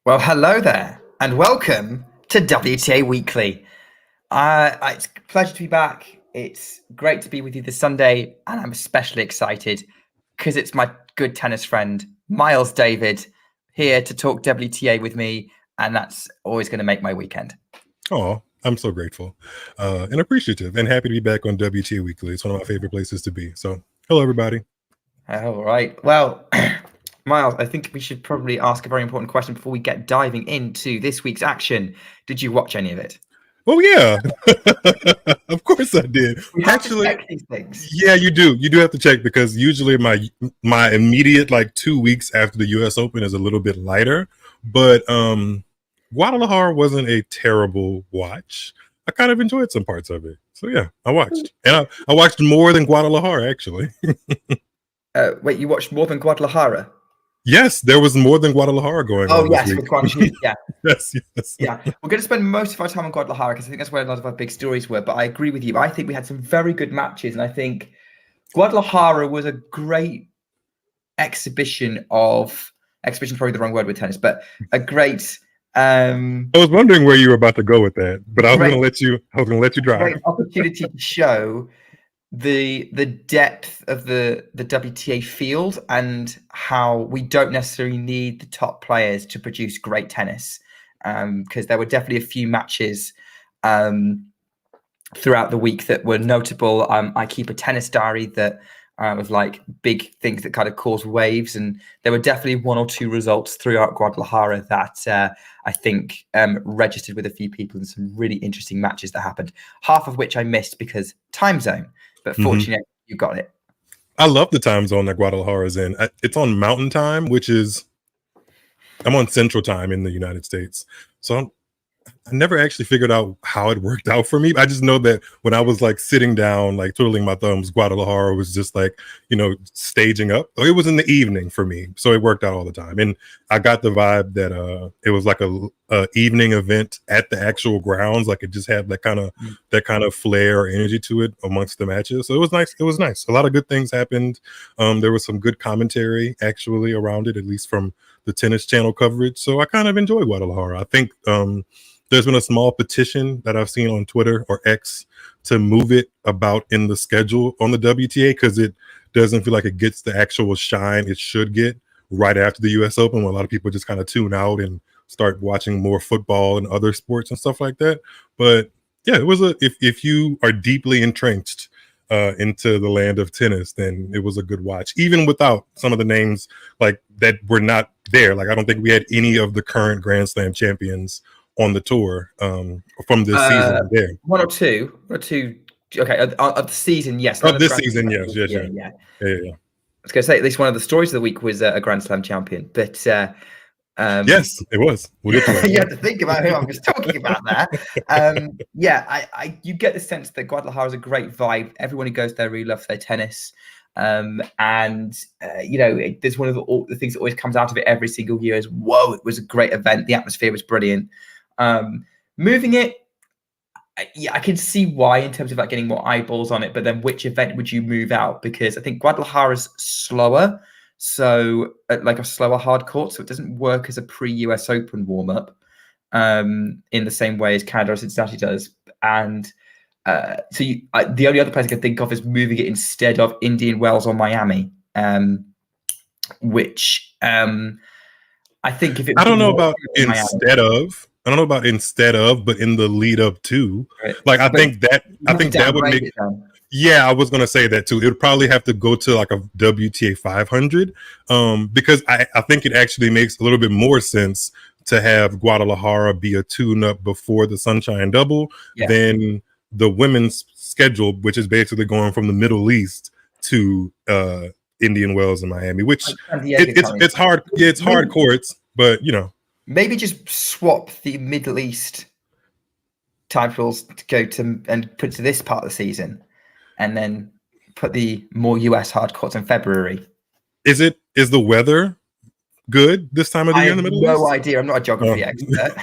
Well, hello there, and welcome to WTA Weekly. It's a pleasure to be back. It's great to be with you this Sunday, and I'm especially excited because it's my good tennis friend, Miles David, here to talk WTA with me, and that's always going to make my weekend. Oh, I'm so grateful and appreciative and happy to be back on WTA Weekly. It's one of my favorite places to be. So, hello, everybody. All right. Well, Miles, I think we should probably ask a very important question before we get diving into this week's action. Did you watch any of it? Oh, yeah. Of course I did. We have to check these things. Yeah, you do. You do have to check because usually my immediate 2 weeks after the U.S. Open is a little bit lighter. But Guadalajara wasn't a terrible watch. I kind of enjoyed some parts of it. So, yeah, I watched. And I watched more than Guadalajara, actually. Wait, you watched more than Guadalajara? Yes, there was more than Guadalajara going on. Oh, yes, with Guadalajara. Yeah. Yes. Yeah. We're going to spend most of our time on Guadalajara because I think that's where a lot of our big stories were. But I agree with you. I think we had some very good matches. And I think Guadalajara was a great exhibition of – exhibition is probably the wrong word with tennis, but a great I was wondering where you were about to go with that, but I was going to let you drive. Great opportunity to show the depth of the WTA field and how we don't necessarily need the top players to produce great tennis, because there were definitely a few matches throughout the week that were notable. I keep a tennis diary that of big things that kind of cause waves, and there were definitely one or two results throughout Guadalajara that I think registered with a few people in some really interesting matches that happened, half of which I missed because time zone. But fortunately, you got it. I love the time zone that Guadalajara is in. It's on Mountain Time, which is I'm on Central Time in the United States. So I never actually figured out how it worked out for me. I just know that when I was sitting down, twiddling my thumbs, Guadalajara was just staging up. It was in the evening for me, so it worked out all the time. And I got the vibe that it was a evening event at the actual grounds. It just had that kind of flair or energy to it amongst the matches. So it was nice. It was nice. A lot of good things happened. There was some good commentary actually around it, at least from the Tennis Channel coverage. So I kind of enjoyed Guadalajara. I think there's been a small petition that I've seen on Twitter or X to move it about in the schedule on the WTA because it doesn't feel like it gets the actual shine it should get right after the U.S. Open, when a lot of people just kind of tune out and start watching more football and other sports and stuff like that. But yeah, it was if you are deeply entrenched into the land of tennis, then it was a good watch, even without some of the names that were not there. I don't think we had any of the current Grand Slam champions on the tour from this season there. One or two. Okay, of the season, yes. Of this season, yes. Yeah. I was going to say at least one of the stories of the week was a Grand Slam champion, but yes, it was. We'll get to that. You have to think about who I'm just talking about there. You get the sense that Guadalajara is a great vibe. Everyone who goes there really loves their tennis. There's one of the things that always comes out of it every single year is, whoa, it was a great event. The atmosphere was brilliant. Moving it, I can see why in terms of getting more eyeballs on it, but then which event would you move out? Because I think Guadalajara is slower, so a slower hard court, so it doesn't work as a pre-US Open warm-up in the same way as Canada or Cincinnati does. And The only other place I can think of is moving it instead of Indian Wells or Miami, which I think if it was I don't know more about Miami, instead of. I don't know about instead of, but in the lead up to. right? Like I But think that would downgrade make. it then. Yeah, I was gonna say that too. It would probably have to go to like a WTA 500, because I think it actually makes a little bit more sense to have Guadalajara be a tune-up before the Sunshine Double than the women's schedule, which is basically going from the Middle East to Indian Wells and Miami, which it's hard. Yeah, it's hard courts, but maybe just swap the Middle East titles to go to and put to this part of the season, and then put the more US hard courts in February. Is the weather good this time of the year in the Middle East? No idea. I'm not a geography expert.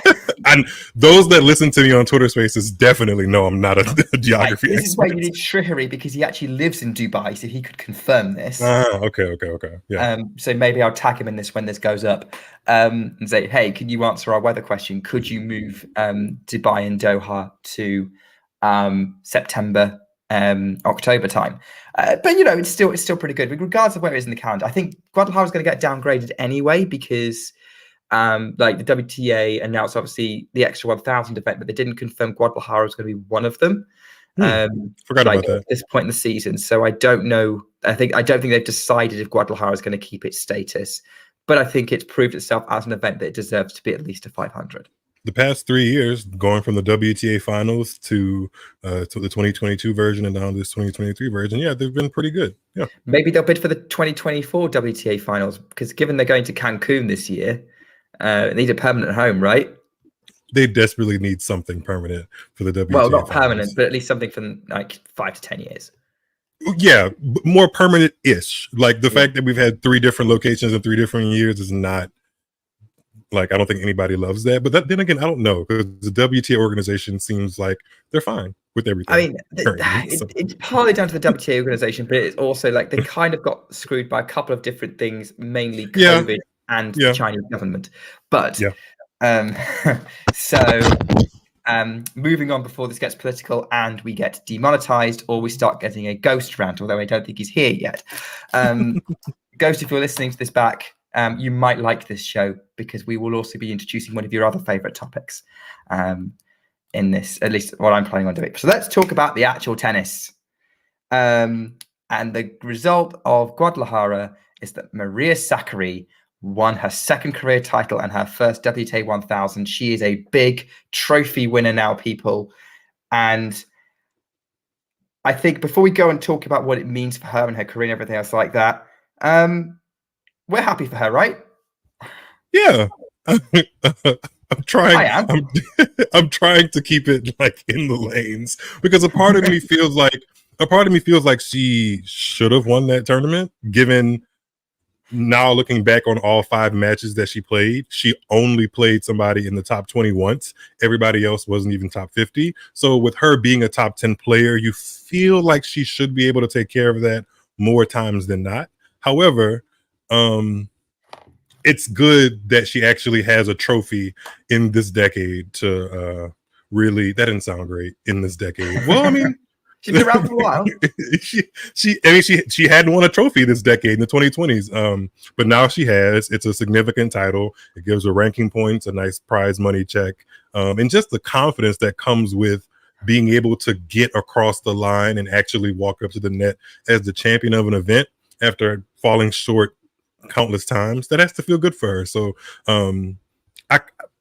And those that listen to me on Twitter Spaces definitely know I'm not a geography expert. This is why you need Shrihari, because he actually lives in Dubai, so he could confirm this. Okay. Yeah. So maybe I'll tag him in this when this goes up, and say, hey, can you answer our weather question? Could you move Dubai and Doha to September, October time? But it's still pretty good regardless of where it is in the calendar. I think Guadalajara is going to get downgraded anyway, because like the WTA announced obviously the extra 1,000 event, but they didn't confirm Guadalajara was going to be one of them. Forgot about that at this point in the season. So I don't know. I don't think they've decided if Guadalajara is going to keep its status, but I think it's proved itself as an event that it deserves to be at least a 500. The past 3 years, going from the WTA finals to the 2022 version and down to this 2023 version, they've been pretty good. Yeah, maybe they'll bid for the 2024 WTA finals, because given they're going to Cancun this year, they need a permanent home, right? They desperately need something permanent for the WTA. Well, not finals. Permanent, but at least something for like 5 to 10 years. Yeah, more permanent-ish. Like the fact that we've had 3 different locations in 3 different years is not. Like, I don't think anybody loves that. But then again, I don't know, because the WTA organization seems like they're fine with everything. I mean, it's partly down to the WTA organization, but it's also like they kind of got screwed by a couple of different things, mainly COVID and the Chinese government. But so moving on before this gets political and we get demonetized or we start getting a ghost rant, although I don't think he's here yet. Ghost, if you're listening to this back, you might like this show, because we will also be introducing one of your other favorite topics in this, at least what I'm planning on doing. So let's talk about the actual tennis. And the result of Guadalajara is that Maria Sakkari won her second career title and her first WTA 1000. She is a big trophy winner now, people. And I think before we go and talk about what it means for her and her career and everything else like that, we're happy for her, right? Yeah. I'm trying. I am. I'm trying to keep it like in the lanes, because a part of me feels like she should have won that tournament, given now looking back on all 5 matches that she played, she only played somebody in the top 20 once. Everybody else wasn't even top 50. So with her being a top 10 player, you feel like she should be able to take care of that more times than not. However, it's good that she actually has a trophy in this decade to really. That didn't sound great, in this decade. Well, I mean, she's been around for a while. she hadn't won a trophy this decade in the 2020s. But now she has. It's a significant title. It gives her ranking points, a nice prize money check, and just the confidence that comes with being able to get across the line and actually walk up to the net as the champion of an event after falling short countless times. That has to feel good for her. So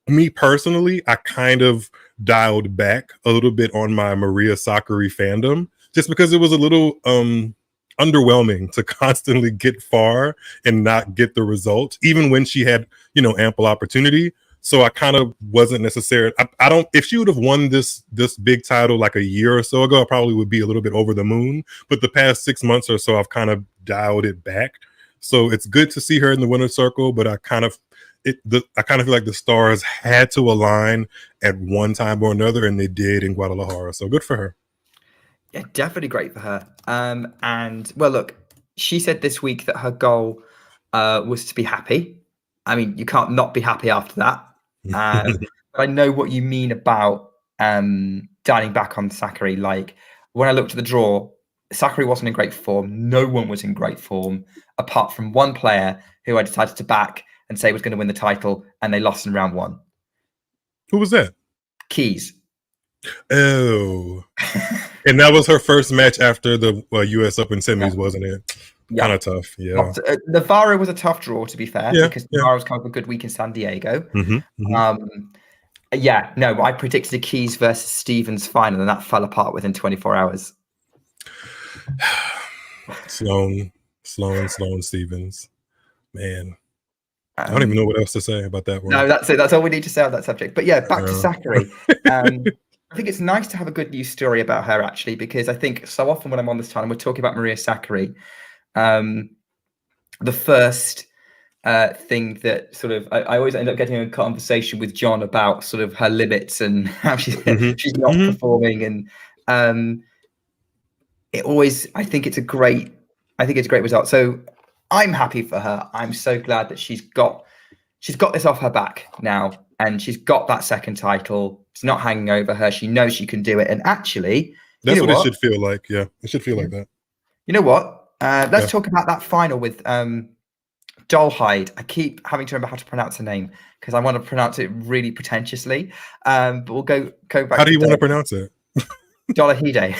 me personally, I kind of dialed back a little bit on my Maria Sakkari fandom, just because it was a little underwhelming to constantly get far and not get the results, even when she had ample opportunity. So I kind of wasn't necessarily. I don't. If she would have won this big title like a year or so ago, I probably would be a little bit over the moon. But the past 6 months or so, I've kind of dialed it back. So it's good to see her in the winner's circle, but I kind of feel like the stars had to align at one time or another, and they did in Guadalajara. So good for her. Yeah, definitely great for her. And well, look, she said this week that her goal was to be happy. I mean, you can't not be happy after that. But I know what you mean about dialing back on Sakkari, like when I looked at the draw, Sakkari wasn't in great form. No one was in great form, apart from one player who I decided to back and say was going to win the title, and they lost in round 1. Who was that? Keys. Oh. And that was her first match after the US Open semis, wasn't it? Kind of tough, yeah. Navarro was a tough draw, to be fair, because Navarro was kind of a good week in San Diego. Yeah, no, I predicted a Keys versus Stevens final, and that fell apart within 24 hours. Sloane Stevens, man. I don't even know what else to say about that one. No, that's it. That's all we need to say on that subject. But yeah, back to Sakkari. I think it's nice to have a good news story about her, actually, because I think so often when I'm on this channel, we're talking about Maria Sakkari. The first thing that sort of I always end up getting a conversation with John about sort of her limits and how she's not performing, and it always I think it's a great result. So I'm happy for her. I'm so glad that she's got this off her back now, and she's got that second title. It's not hanging over her. She knows she can do it, and actually, that's what it should feel like. Yeah, it should feel like that. You know what? Let's talk about that final with Dolhide. I keep having to remember how to pronounce her name because I want to pronounce it really pretentiously. But we'll go back. How do you want to pronounce it? Dolhide.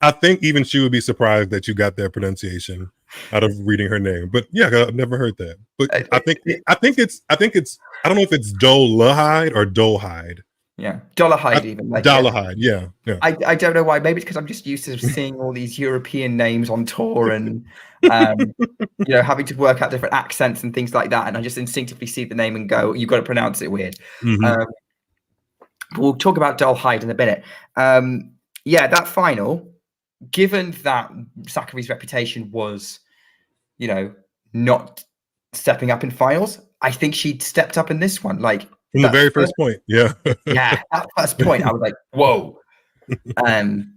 I think even she would be surprised that you got that pronunciation out of reading her name. But yeah, I've never heard that. But I think it's I don't know if it's Dolhide or Dolhide. Yeah, Dolhide even. Like, Dolhide, yeah. I don't know why. Maybe it's because I'm just used to seeing all these European names on tour and you know, having to work out different accents and things like that, and I just instinctively see the name and go, "You've got to pronounce it weird." We'll talk about Dolhide in a minute. Yeah, that final. Given that Sakkari's reputation was, you know, not stepping up in finals, I think she stepped up in this one. Like from the very first point, yeah, that first point, I was like, whoa.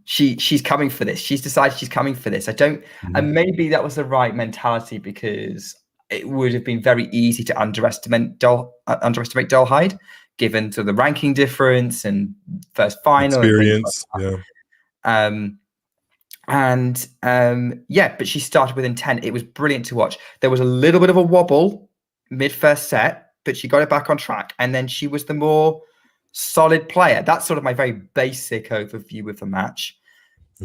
She's coming for this. She's decided she's coming for this. And maybe that was the right mentality because it would have been very easy to underestimate Dolhide, given to the ranking difference and first final experience, yeah, but she started with intent. It was brilliant to watch. There was a little bit of a wobble mid first set, but she got it back on track, and then she was the more solid player. That's sort of my very basic overview of the match.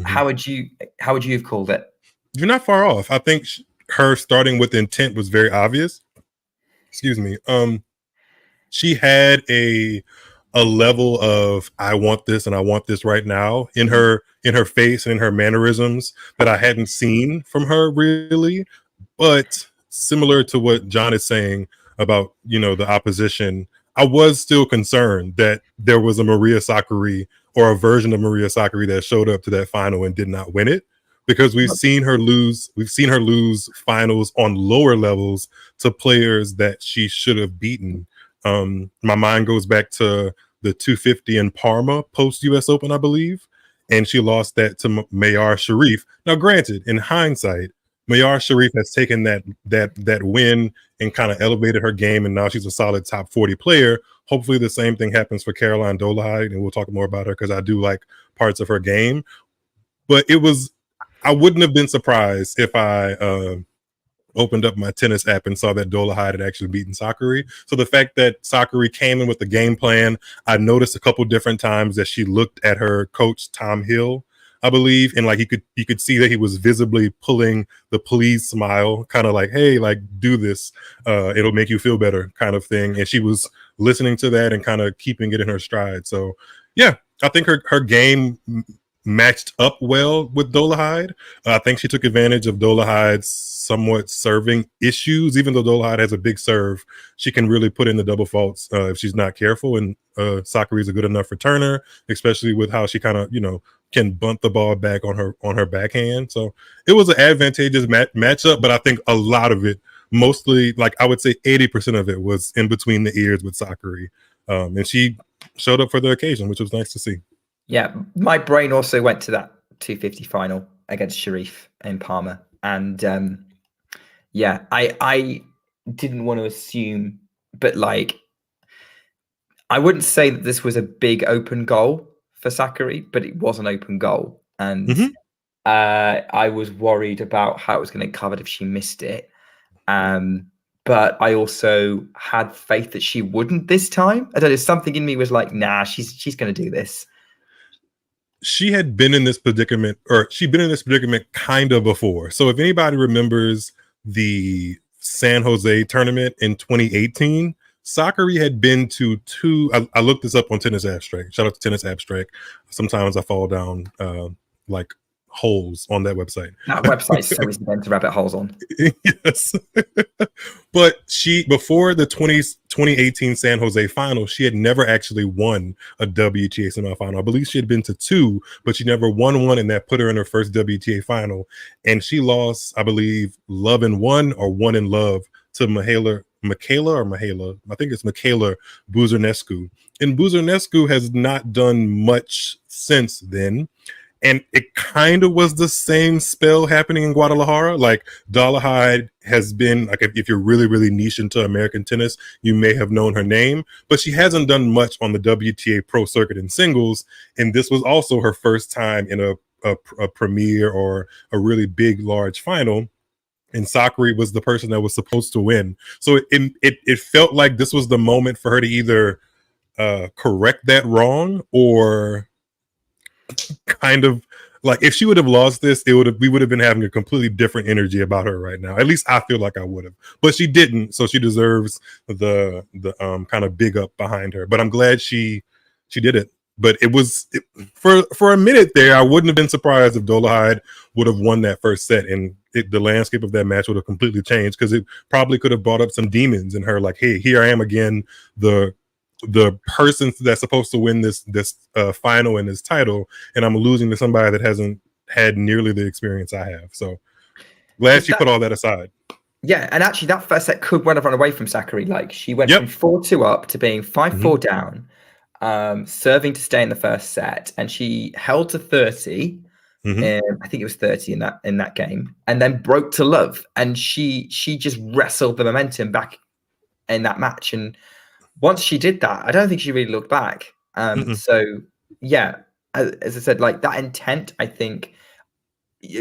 How would you have called it? You're not far off. I think her starting with intent was very obvious. Excuse me. She had a level of I want this and I want this right now in her face and in her mannerisms that I hadn't seen from her really. But similar to what John is saying about, you know, the opposition, I was still concerned that there was a Maria Sakkari or a version of Maria Sakkari that showed up to that final and did not win it, because we've seen her lose finals on lower levels to players that she should have beaten. My mind goes back to the 250 in Parma post US Open, I believe, and she lost that to Mayar Sharif. Now, granted, in hindsight, Mayar Sharif has taken that win and kind of elevated her game, and now she's a solid top 40 player. Hopefully, the same thing happens for Caroline Dolehide, and we'll talk more about her because I do like parts of her game. But I wouldn't have been surprised if I opened up my tennis app and saw that Dolehide had actually beaten Sakkari. So the fact that Sakkari came in with the game plan, I noticed a couple different times that she looked at her coach, Tom Hill, I believe, and like you could see that he was visibly pulling the please smile, kind of like, hey, like, do this, it'll make you feel better kind of thing. And she was listening to that and kind of keeping it in her stride. So yeah, I think her game matched up well with Dolehide. I think she took advantage of Dolehide's somewhat serving issues. Even though Dolehide has a big serve, she can really put in the double faults if she's not careful. And Sakkari is a good enough returner, especially with how she kind of, you know, can bunt the ball back on her backhand. So it was an advantageous matchup, but I think a lot of it, mostly, like I would say 80% of it, was in between the ears with Sakkari. And she showed up for the occasion, which was nice to see. Yeah, my brain also went to that 250 final against Sharif in Parma. And yeah, I didn't want to assume, but like, I wouldn't say that this was a big open goal for Sakkari, but it was an open goal. And I was worried about how it was going to get covered if she missed it. But I also had faith that she wouldn't this time. I don't know, something in me was like, nah, she's going to do this. She had been in this predicament, or she'd been in this predicament kind of before. So if anybody remembers the San Jose tournament in 2018, Sakkari had been to two. I looked this up on Tennis Abstract. Shout out to Tennis Abstract. Sometimes I fall down like holes on that website. That website's so easy to rabbit holes on. Yes. But before the 2018 San Jose final, she had never actually won a WTA semifinal. I believe she had been to two, but she never won one, and that put her in her first WTA final. And she lost, I believe, love in one or one in love to Michaela. I think it's Michaela Buzarnescu. And Buzarnescu has not done much since then. And it kind of was the same spell happening in Guadalajara. Like Dollarhide has been, like, if you're really, really niche into American tennis, you may have known her name, but she hasn't done much on the WTA pro circuit in singles. And this was also her first time in a premier or a really big, large final. And Sakkari was the person that was supposed to win. So it felt like this was the moment for her to either correct that wrong, or kind of like, if she would have lost this, we would have been having a completely different energy about her right now. At least I feel like I would have, but she didn't, so she deserves the kind of big up behind her. But I'm glad she did it. But for a minute there, I wouldn't have been surprised if Dollarhide would have won that first set, and the landscape of that match would have completely changed, because it probably could have brought up some demons in her, like, hey, here I am again, the person that's supposed to win this final and this title, and I'm losing to somebody that hasn't had nearly the experience I have. So glad she put all that aside. Yeah, and actually that first set could well have run away from Sakkari. Like, she went from 4-2 up to being 5-4 down, serving to stay in the first set, and she held to 30. I think it was 30 in that game, and then broke to love, and she just wrestled the momentum back in that match. And once she did that, I don't think she really looked back. So yeah, as I said, like, that intent, I think,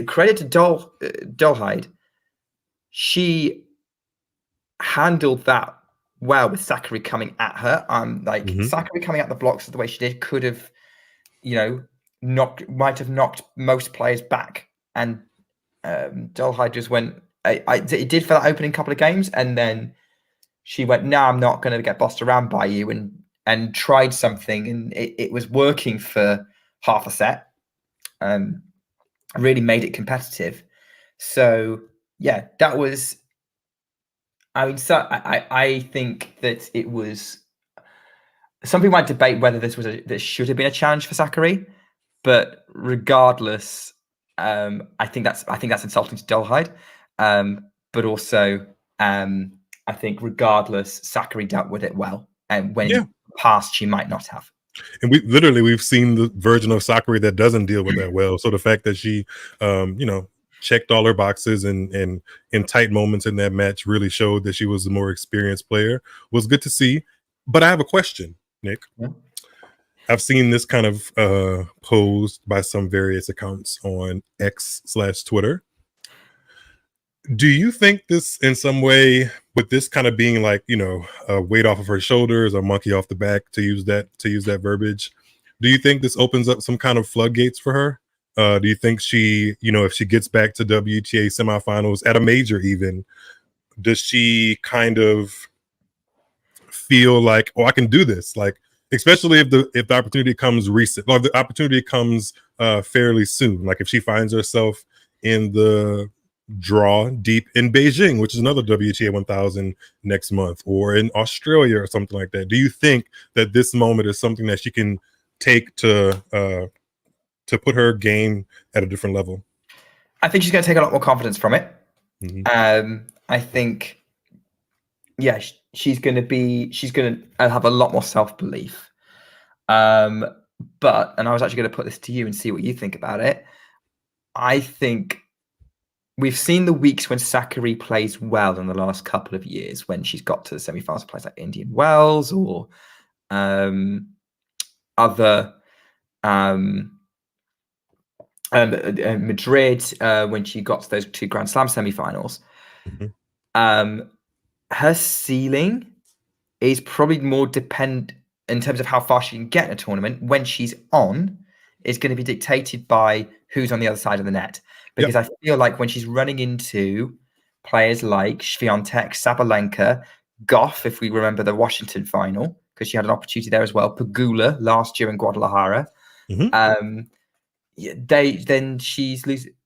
credit to Dollarhide, she handled that well with Sakkari coming at her. Sakkari coming at the blocks the way she did could have, might have knocked most players back, and Dollarhide just went. It did for that opening couple of games, and then she went, no, I'm not going to get bossed around by you, and tried something, and it was working for half a set. Really made it competitive. So yeah, that was. I mean, so I think that it was. Some people might debate whether this should have been a challenge for Sakkari, but regardless, I think that's insulting to Dollarhide. But also, I think regardless, Sakkari dealt with it well, and when in the past she might not have. And we've seen the version of Sakkari that doesn't deal with that well. So the fact that she, checked all her boxes and in tight moments in that match really showed that she was the more experienced player, was good to see. But I have a question, Nick. Yeah. I've seen this kind of posed by some various accounts on X/Twitter. Do you think this, in some way, with this kind of being like, a weight off of her shoulders, or monkey off the back, to use that verbiage, do you think this opens up some kind of floodgates for her? Do you think she, if she gets back to WTA semifinals at a major even, does she kind of feel like, oh, I can do this? Like, especially if the opportunity comes recent, or the opportunity comes fairly soon. Like, if she finds herself in the draw deep in Beijing, which is another WTA 1000 next month, or in Australia or something like that. Do you think that this moment is something that she can take to put her game at a different level? I think she's going to take a lot more confidence from it. I think, yeah, she's going to have a lot more self-belief. And I was actually going to put this to you and see what you think about it. I think we've seen the weeks when Sakkari plays well in the last couple of years, when she's got to the semi-finals, plays like Indian Wells or other Madrid when she got to those 2 Grand Slam semi-finals. Her ceiling is probably more dependent in terms of how far she can get in a tournament when she's on, is going to be dictated by who's on the other side of the net. Because I feel like when she's running into players like Swiatek, Sabalenka, Goff, if we remember the Washington final, because she had an opportunity there as well, Pegula last year in Guadalajara, then she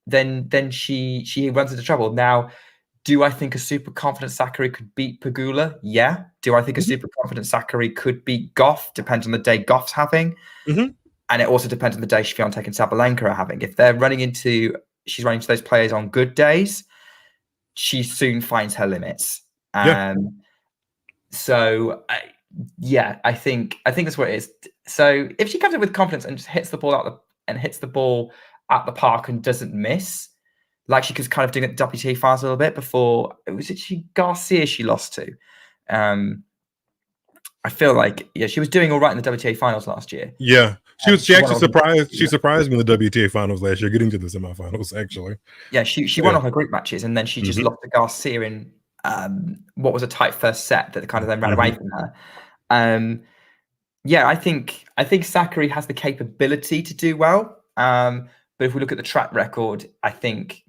runs into trouble. Now, do I think a super confident Sakkari could beat Pegula? Yeah. Do I think a super confident Sakkari could beat Goff? Depends on the day Goff's having. And it also depends on the day Swiatek and Sabalenka are having. If she's running into those players on good days, she soon finds her limits. So I think that's what it is. So if she comes in with confidence and just hits the ball at the park and doesn't miss, like she was kind of doing at the WTA finals a little bit before, was it Garcia she lost to? I feel like she was doing all right in the WTA finals last year. Yeah, she actually surprised. She surprised me in the WTA finals last year, getting to the semifinals. Actually, yeah, she won all her group matches, and then she just lost to Garcia in what was a tight first set that kind of then ran away from her. I think Sakkari has the capability to do well, but if we look at the track record, I think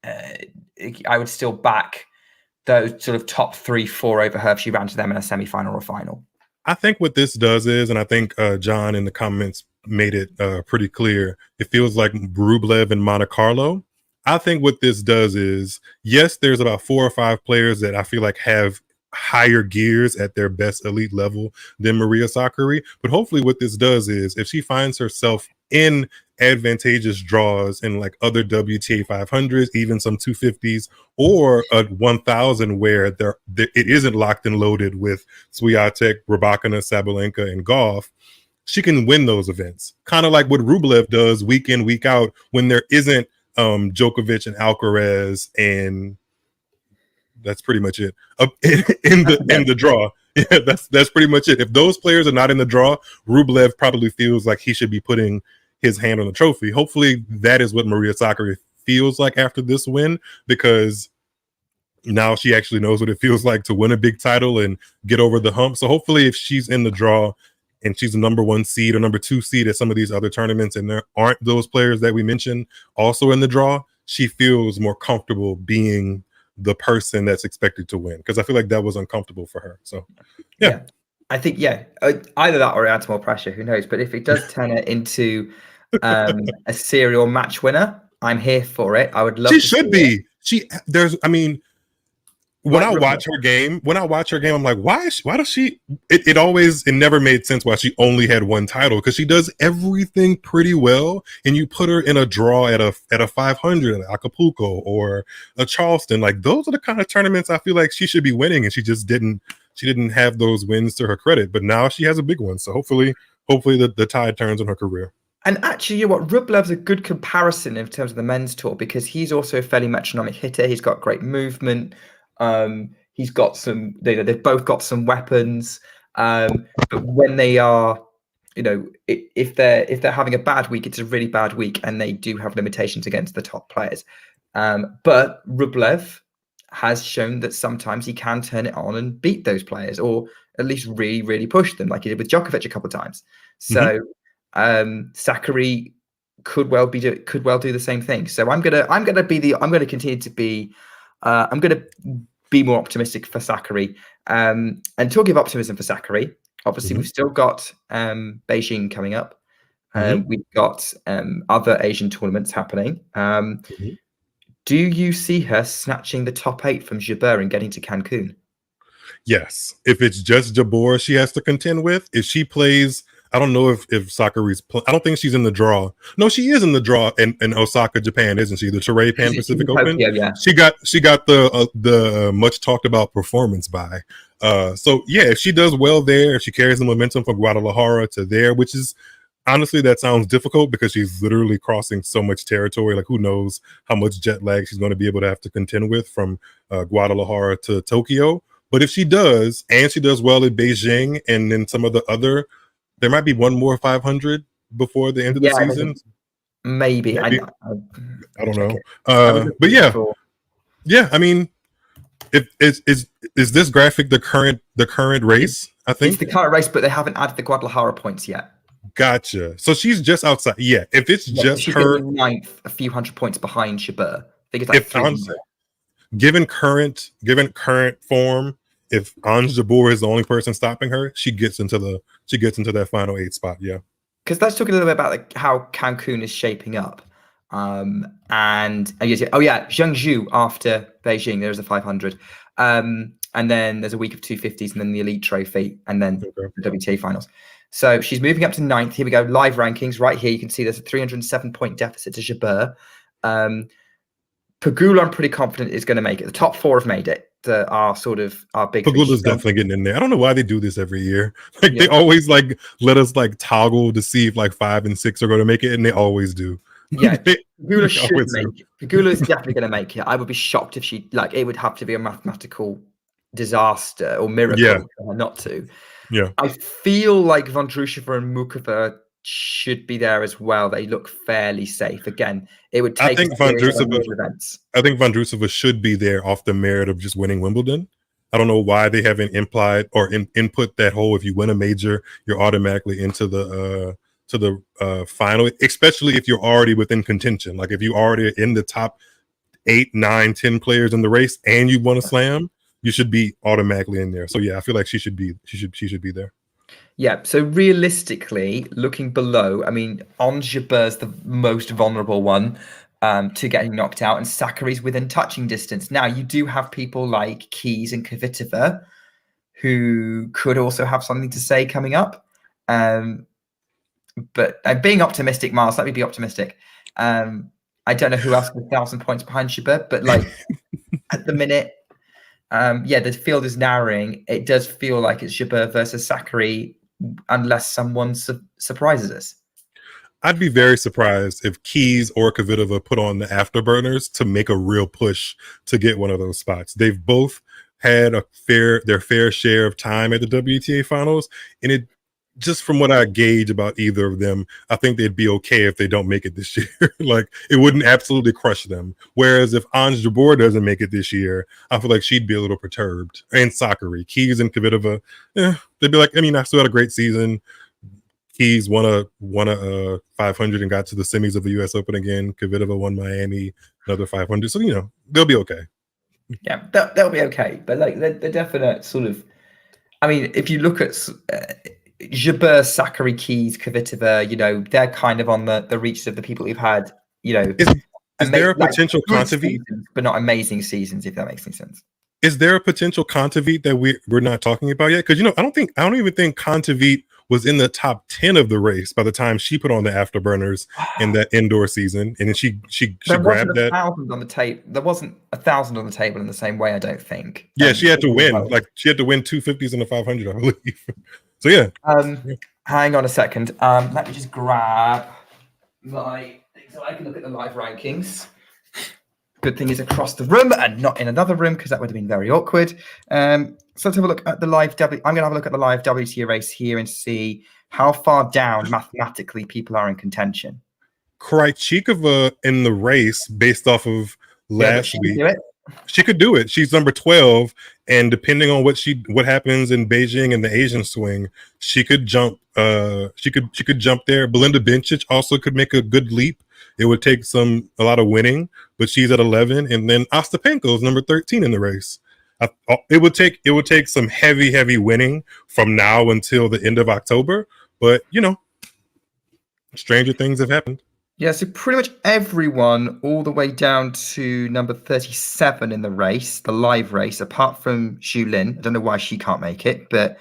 I would still back those sort of top 3-4 over her if she ran to them in a semi-final or final. I think what this does is, and I think John in the comments made it pretty clear, it feels like Rublev and Monte Carlo. I think what this does is, yes, there's about 4 or 5 players that I feel like have higher gears at their best elite level than Maria Sakkari. But hopefully what this does is, if she finds herself in advantageous draws in like other WTA 500s, even some 250s, or a 1000 where it isn't locked and loaded with Swiatek, Rybakina, Sabalenka, and Goff, she can win those events. Kind of like what Rublev does week in, week out when there isn't Djokovic and Alcaraz, and that's pretty much it. In the draw. Yeah, that's pretty much it. If those players are not in the draw, Rublev probably feels like he should be putting his hand on the trophy. Hopefully that is what Maria Sakkari feels like after this win, because now she actually knows what it feels like to win a big title and get over the hump. So hopefully if she's in the draw and she's a number 1 seed or number 2 seed at some of these other tournaments, and there aren't those players that we mentioned also in the draw, she feels more comfortable being the person that's expected to win, because I feel like that was uncomfortable for her. So yeah. I think either that or it adds more pressure, who knows. But if it does turn it into a serial match winner, I'm here for it. I would love. She should be. When I watch her game, I'm like, why does she? It never made sense why she only had 1 title, because she does everything pretty well. And you put her in a draw at a 500 at Acapulco or a Charleston, like those are the kind of tournaments I feel like she should be winning, and she just didn't. She didn't have those wins to her credit, but now she has a big one. So hopefully the tide turns on her career. And actually, you know what? Rublev's a good comparison in terms of the men's tour, because he's also a fairly metronomic hitter. He's got great movement. He's got some, they've both got some weapons. But when they are, if they're having a bad week, it's a really bad week, and they do have limitations against the top players. But Rublev has shown that sometimes he can turn it on and beat those players, or at least really, really push them, like he did with Djokovic a couple of times. So Sakkari could well do the same thing. So I'm gonna continue to be more optimistic for Sakkari. And talking of optimism for Sakkari, obviously we've still got Beijing coming up. We've got other Asian tournaments happening. Do you see her snatching the top 8 from Jabeur and getting to Cancun? Yes. If it's just Jabeur she has to contend with, if she plays, I don't know if Sakkari's I don't think she's in the draw. No, she is in the draw in Osaka, Japan, isn't she? The Toray Pan Pacific Open. Yeah. She got the much talked about performance bye. So yeah, if she does well there, if she carries the momentum from Guadalajara to there, which is honestly, that sounds difficult because she's literally crossing so much territory. Like, who knows how much jet lag she's going to be able to have to contend with from Guadalajara to Tokyo. But if she does, and she does well at Beijing, and then some of the other, there might be one more 500 before the end of the season. Maybe. I don't know. But yeah. I mean, is this graphic the current race? I think it's the current race, but they haven't added the Guadalajara points yet. Gotcha. So she's just outside. Yeah. If it's just she's her ninth, a few hundred points behind Jabeur. I think it's like 300. Given current form, if Ons Jabeur is the only person stopping her, she gets into that final 8 spot. Yeah. Because let's talk a little bit about how Cancun is shaping up. And Zheng Zhu after Beijing, there's a 500. And then there's a week of 250s, and then the Elite Trophy, and then the WTA finals. So she's moving up to 9th. Here we go. Live rankings right here. You can see there's a 307-point deficit to Jabeur. Pegula, I'm pretty confident is going to make it. The top 4 have made it. Our big. Pegula's definitely getting in there. I don't know why they do this every year. They always let us toggle to see if 5 and 6 are going to make it, and they always do. Yeah, Pegula should make it. Pegula is definitely going to make it. I would be shocked if she it would have to be a mathematical disaster or miracle for her not to. Yeah, I feel like Vondrousova and Mukova should be there as well. They look fairly safe. Again, it would take. I think Vondrousova should be there off the merit of just winning Wimbledon. I don't know why they haven't implied or input that whole if you win a major, you're automatically into the final, especially if you're already within contention. Like if you already in the top 8, 9, 10 players in the race and you won a slam, you should be automatically in there. So yeah, I feel like she should be there. Yeah. So realistically, looking below, I mean, Ons Jabeur's the most vulnerable one to getting knocked out, and Sakkari's within touching distance. Now you do have people like Keys and Kvitova who could also have something to say coming up. But being optimistic, Miles, let me be optimistic. I don't know who else is 1,000 points behind Jabeur, but at the minute, the field is narrowing. It does feel like it's Jabeur versus Sakkari, unless someone surprises us. I'd be very surprised if Keys or Kvitova put on the afterburners to make a real push to get one of those spots. They've both had their fair share of time at the WTA finals, and it just from what I gauge about either of them, I think they'd be okay if they don't make it this year. It wouldn't absolutely crush them. Whereas if Ons Jabeur doesn't make it this year, I feel like she'd be a little perturbed. And Sakkari, Keys and Kvitova, they'd be like, I mean, I still had a great season. Keys won a 500 and got to the semis of the U.S. Open again. Kvitova won Miami, another 500. So, they'll be okay. Yeah, they'll be okay. But the definite sort of, I mean, if you look at Jabeur, Sakkari, Keys, Kvitova, they're kind of on the reach of the people who've had, Is there a potential Kontaveit, but not amazing seasons, if that makes any sense? Is there a potential Kontaveit that we're not talking about yet? Because I don't even think Kontaveit was in the top 10 of the race by the time she put on the afterburners in that indoor season, and then she grabbed that. There wasn't 1,000 on the table in the same way, I don't think. Yeah, she had to win. She had to win 250s and a 500, I believe. So yeah. Hang on a second. Let me just grab my thing so I can look at the live rankings. Good thing is across the room and not in another room, because that would have been very awkward. So let's have a look at the live I'm going to have a look at the live WTA race here and see how far down mathematically people are in contention. Krejcikova in the race based off of last week. She could do it. She's number 12, and depending on what happens in Beijing and the Asian swing, she could jump. She could jump there. Belinda Bencic also could make a good leap. It would take a lot of winning, but she's at 11, and then Ostapenko is number 13 in the race. It would take some heavy winning from now until the end of October, but stranger things have happened. Yeah, so pretty much everyone all the way down to number 37 in the race, the live race, apart from Zhu Lin. I don't know why she can't make it, but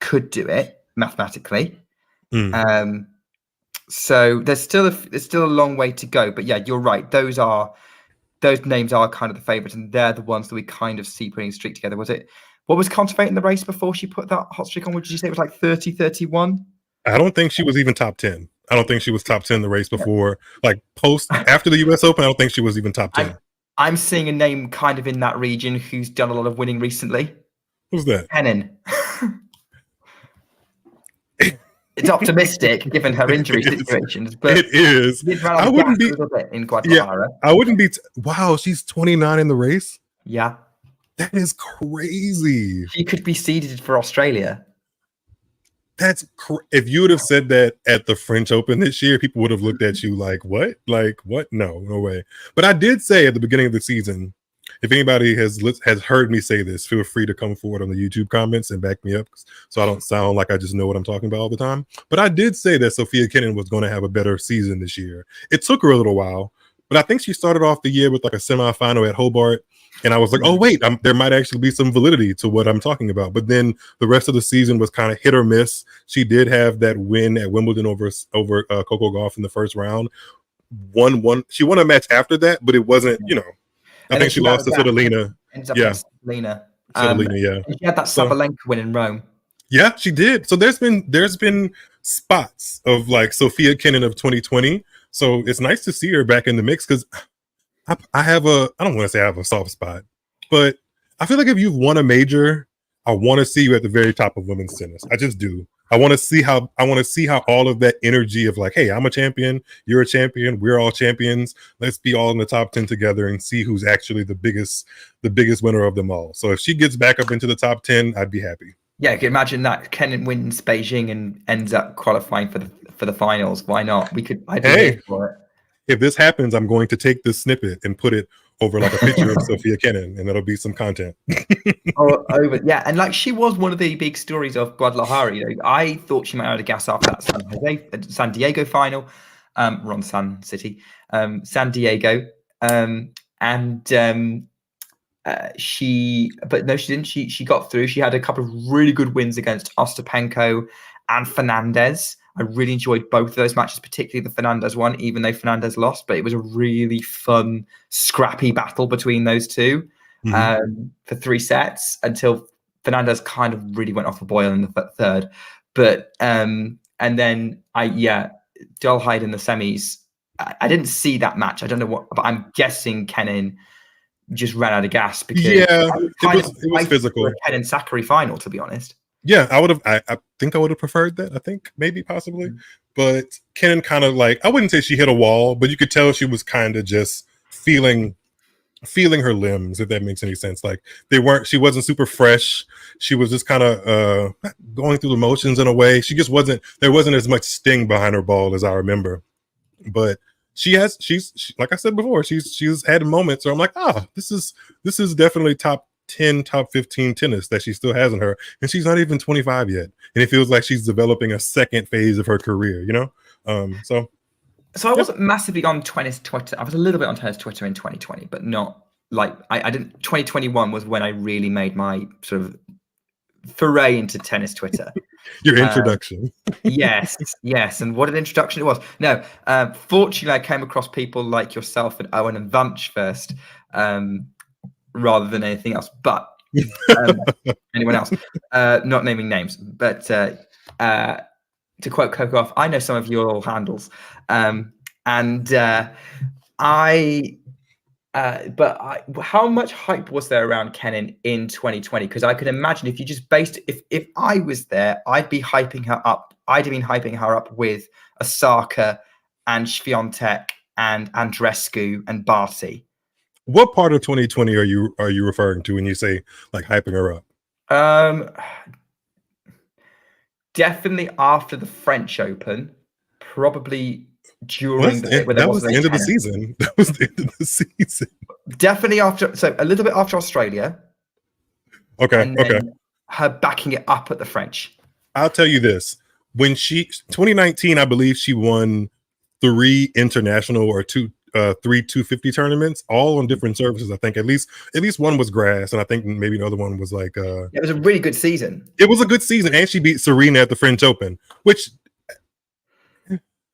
could do it mathematically. So there's still a long way to go. But yeah, you're right. Those names are kind of the favorites, and they're the ones that we kind of see putting a streak together. What was Kontaveit in the race before she put that hot streak on? What did you say it was like 30, 31? I don't think she was even top 10. I don't think she was top 10 in the race before, after the U.S. Open. I don't think she was even top 10. I'm seeing a name kind of in that region who's done a lot of winning recently. Who's that? Kenin. It's optimistic given her injury situations, but it is. she did run out of gas a little bit in Guadalajara. I wouldn't be. Wow, she's 29 in the race. Yeah, that is crazy. She could be seeded for Australia. That's if you would have said that at the French Open this year, people would have looked at you like, what? Like, what? No way. But I did say at the beginning of the season, if anybody has heard me say this, feel free to come forward on the YouTube comments and back me up, so I don't sound like I just know what I'm talking about all the time. But I did say that Sofia Kenin was going to have a better season this year. It took her a little while, but I think she started off the year with like a semifinal at Hobart. And I was like, oh, wait, there might actually be some validity to what I'm talking about. But then the rest of the season was kind of hit or miss. She did have that win at Wimbledon over Coco Gauff in the first round. She won a match after that, but it wasn't, I think she lost to Svitolina. Yeah. Svitolina, yeah. She had that Sabalenka win in Rome. Yeah, she did. So there's been spots of like Sofia Kenin of 2020. So it's nice to see her back in the mix because I don't want to say I have a soft spot, but I feel like if you've won a major, I want to see you at the very top of women's tennis. I just do. I want to see how all of that energy of like, hey, I'm a champion, you're a champion, we're all champions. Let's be all in the top 10 together and see who's actually the biggest winner of them all. So if she gets back up into the top 10, I'd be happy. Yeah, you can imagine that Kenin wins Beijing and ends up qualifying for the finals. Why not? I'd be here for it. If this happens, I'm going to take this snippet and put it over like a picture of Sofia Kenin, and that'll be some content. Yeah, and like she was one of the big stories of Guadalajara. I thought she might have had a gas after that San Diego final. We're on San City, San Diego, but no, she didn't. She got through. She had a couple of really good wins against Ostapenko and Fernandez. I really enjoyed both of those matches, particularly the Fernandez one, even though Fernandez lost. But it was a really fun, scrappy battle between those two for 3 sets until Fernandez kind of really went off the boil in the third. But and then Dolhide in the semis. I didn't see that match. I don't know what, but I'm guessing Kenin just ran out of gas because it was physical. A Kenin Sakkari final, to be honest. Yeah, I think I would have preferred that. I think maybe possibly, but Kenin kind of like, I wouldn't say she hit a wall, but you could tell she was kind of just feeling her limbs, if that makes any sense. Like she wasn't super fresh. She was just kind of going through the motions in a way. There wasn't as much sting behind her ball as I remember, but she's like I said before, she's had moments where I'm like, this is definitely top 10, top 15 tennis that she still has in her, and she's not even 25 yet, and it feels like she's developing a second phase of her career, so I wasn't massively on tennis Twitter. I was a little bit on tennis Twitter in 2020, but not like I didn't. 2021 was when I really made my sort of foray into tennis Twitter. Your introduction. Yes, and what an introduction it was. No, fortunately, I came across people like yourself and Owen and Vunch first, rather than anything else. But anyone else, not naming names, but to quote Coco Gauff, I know some of your handles, how much hype was there around Kenin in 2020? Because I could imagine if you just if I was there, I'd be hyping her up. I'd have been hyping her up with Osaka and Swiatek and Andreescu and Barty. What part of 2020 are you referring to when you say like hyping her up? Definitely after the French Open, probably during that was the end of the season. That was the end of the season. Definitely after, so a little bit after Australia. Okay. Her backing it up at the French. I'll tell you this: when 2019, I believe she won 3 international or 3 250 tournaments, all on different surfaces. I think at least one was grass, and I think maybe another one was like it was a really good season. It was a good season, and she beat Serena at the French Open, which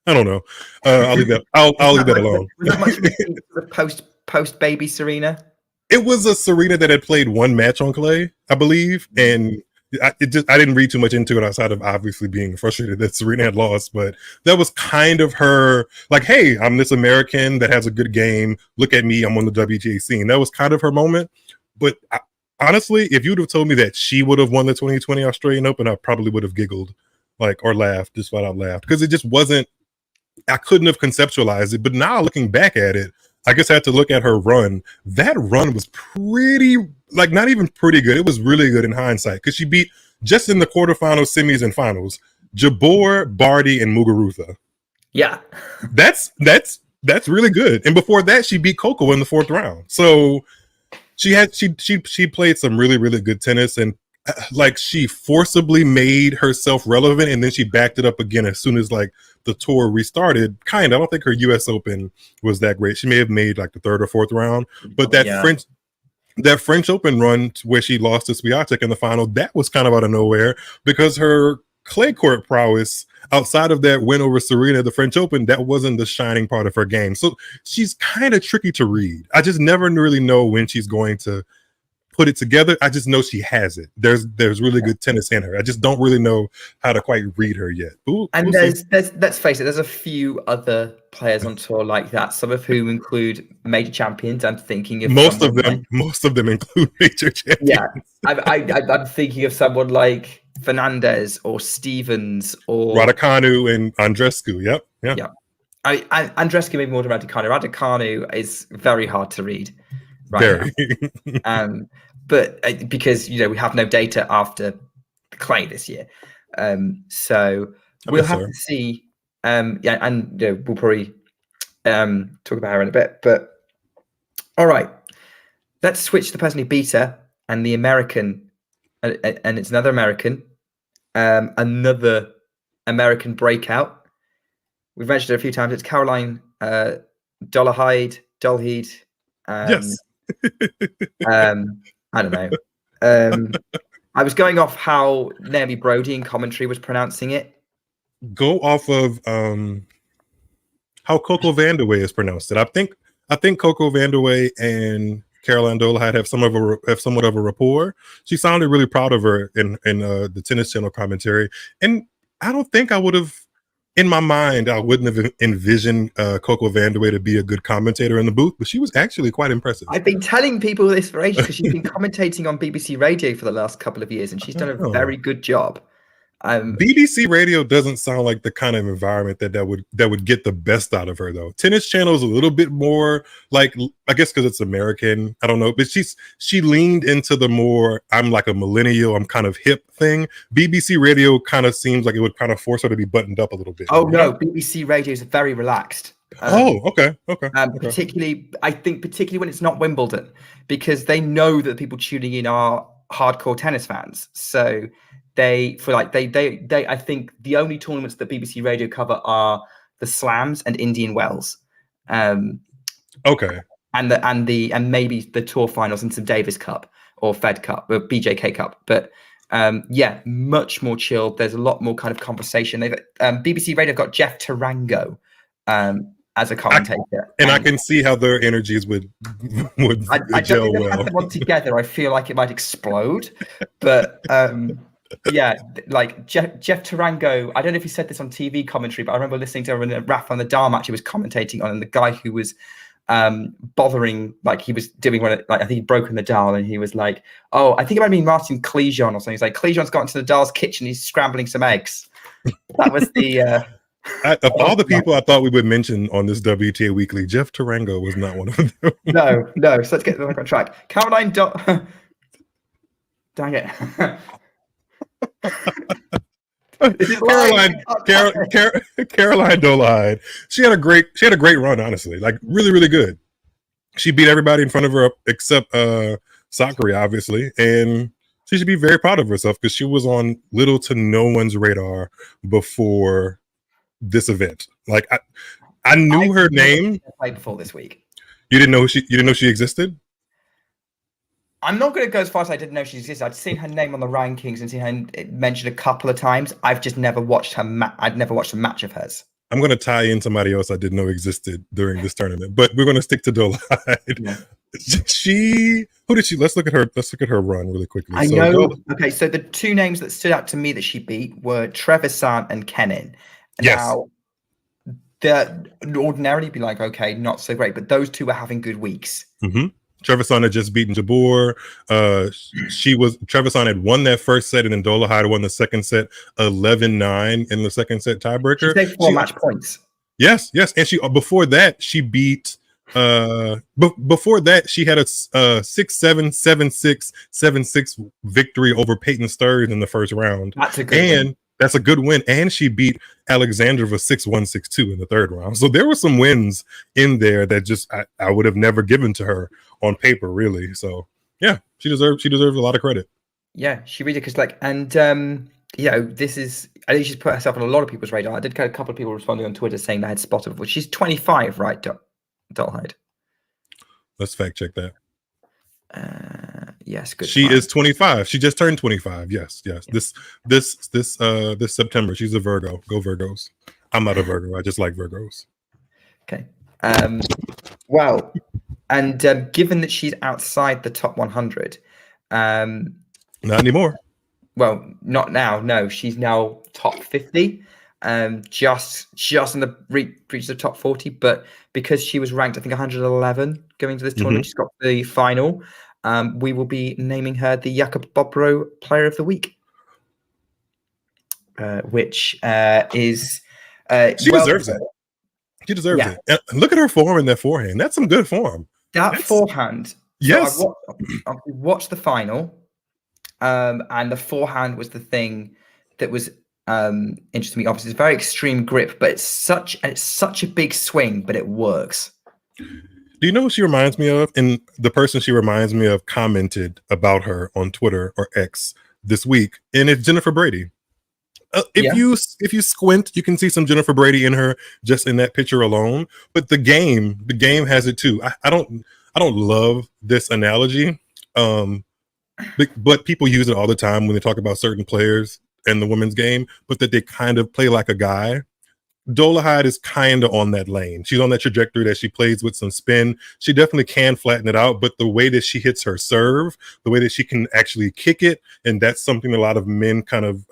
I don't know. I'll leave that. I'll leave that alone. Was that much post baby Serena? It was a Serena that had played 1 match on clay, I believe, and I didn't read too much into it outside of obviously being frustrated that Serena had lost, but that was kind of her like, hey, I'm this American that has a good game. Look at me, I'm on the WTA scene. That was kind of her moment. But honestly, if you'd have told me that she would have won the 2020 Australian Open, I probably would have giggled, like, or laughed, just flat out laughed, because it just wasn't. I couldn't have conceptualized it. But now looking back at it, I just had to look at her run. That run was pretty, like, not even pretty good. It was really good in hindsight, because she beat, just in the quarterfinals, semis, and finals, Jabeur, Barty, and Muguruza. Yeah, that's really good. And before that, she beat Coco in the 4th round. So she played some really, really good tennis, and like, she forcibly made herself relevant, and then she backed it up again as soon as like the tour restarted. I don't think her US Open was that great. She may have made like the 3rd or 4th round, but that French Open run where she lost to Swiatek in the final, that was kind of out of nowhere, because her clay court prowess outside of that win over Serena at the French Open, that wasn't the shining part of her game. So she's kind of tricky to read. I just never really know when she's going to put it together. I just know she has it. There's really good tennis in her. I just don't really know how to quite read her yet. And there's let's face it, there's a few other players on tour like that, some of whom include major champions. I'm thinking of most of them include major champions. Yeah, I'm thinking of someone like Fernandez or Stevens or Raducanu and Andreescu. Yep. Yeah. Andreescu maybe more than Raducanu. Raducanu is very hard to read right now. But because we have no data after the clay this year, so we'll have to see. And we'll probably talk about her in a bit. But all right, let's switch to the person who beat her and the American, and it's another American breakout. We've mentioned it a few times. It's Caroline Dolehide. Yes. I don't know. I was going off how Naomi Brody in commentary was pronouncing it. Go off of how Coco Vandeweghe is pronounced it. I think Coco Vandeweghe and Caroline Dolehide have somewhat of a rapport. She sounded really proud of her in the Tennis Channel commentary, and I don't think I would have. In my mind, I wouldn't have envisioned Coco Vandeweghe to be a good commentator in the booth, but she was actually quite impressive. I've been telling people this for ages, because she's been commentating on BBC Radio for the last couple of years, and she's done a very good job. BBC Radio doesn't sound like the kind of environment that would get the best out of her, though. Tennis Channel is a little bit more like, I guess because it's American, I don't know, but she leaned into the more, I'm like a millennial, I'm kind of hip thing. BBC Radio kind of seems like it would kind of force her to be buttoned up a little bit. Oh no, BBC Radio is very relaxed. Okay. Particularly when it's not Wimbledon, because they know that the people tuning in are hardcore tennis fans. So I think the only tournaments that BBC Radio cover are the Slams and Indian Wells. Okay. And maybe the Tour finals and some Davis Cup or Fed Cup or BJK Cup. But much more chilled. There's a lot more kind of conversation. They've BBC Radio have got Jeff Tarango as a commentator. I can see how their energies would I gel don't well. have them on together. I feel like it might explode. But yeah, like Jeff Tarango, I don't know if he said this on TV commentary, but I remember listening to him in a Rafa Nadal match he was commentating on, and the guy who was bothering, like he was doing one, like I think he'd broken Nadal, and he was like, oh, I think it might be Martin Clejon or something. He's like, Clejon's got into Nadal's kitchen, he's scrambling some eggs. That was the of all the people I thought we would mention on this WTA Weekly, Jeff Tarango was not one of them. No. So let's get back on track. Caroline dang it. Caroline Dolehide. She had a great run, honestly. Like really, really good. She beat everybody in front of her except Sakkari, obviously, and she should be very proud of herself because she was on little to no one's radar before this event. Like I knew her name. Played before this week. You didn't know she existed? I'm not going to go as far as I didn't know she existed. I'd seen her name on the rankings and seen her mentioned a couple of times. I've just never watched her. I'd never watched a match of hers. I'm going to tie in somebody else I didn't know existed during this tournament, but we're going to stick to Dolehide. Yeah. She Who did she? Let's look at her. Let's look at her run really quickly. I So know. Okay, so the two names that stood out to me that she beat were Trevisan and Kenin. yes. Now, that ordinarily be like, okay, not so great, but those two were having good weeks. Mm-hmm. Trevisan had just beaten Jabeur. Trevisan had won that first set, and then Dolahide won the second set 11-9 in the second set tiebreaker. She saved 4 match points. Yes, and she before that she beat before that she had a 6-7, 7-6, 7-6 victory over Peyton Stearns in the first round. That's a good win. That's a good win. And she beat Alexandrova 6-1, 6-2 in the third round. So there were some wins in there that just I would have never given to her on paper, really. So yeah, she deserves a lot of credit. Yeah, she really, because this is, I think she's put herself on a lot of people's radar. I did get a couple of people responding on Twitter saying they had spotted her. She's 25, right, Dolahide? Let's fact check that. Yes, good. She is 25. She just turned 25. Yes. Yeah. This September. She's a Virgo. Go Virgos. I'm not a Virgo. I just like Virgos. Okay. Well, and given that she's outside the top 100, not anymore. Well, not now. No, she's now top 50. Just in the reach of the top 40, but because she was ranked, I think 111 going to this tournament, she's got the final. We will be naming her the Jakob Bobro Player of the Week, which is she deserves it. She deserves it. And look at her form in that forehand. That's some good form. That's forehand. Yes. So I watched the final, and the forehand was the thing that was interesting to me. Obviously, it's very extreme grip, but it's such a big swing, but it works. Do you know what she reminds me of? And the person she reminds me of commented about her on Twitter or X this week, and it's Jennifer Brady. If you squint, you can see some Jennifer Brady in her just in that picture alone. But the game has it too. I don't love this analogy, but people use it all the time when they talk about certain players in the women's game, but that they kind of play like a guy. Dolahide is kind of on that lane. She's on that trajectory that she plays with some spin. She definitely can flatten it out, but the way that she hits her serve, the way that she can actually kick it, and that's something a lot of men kind of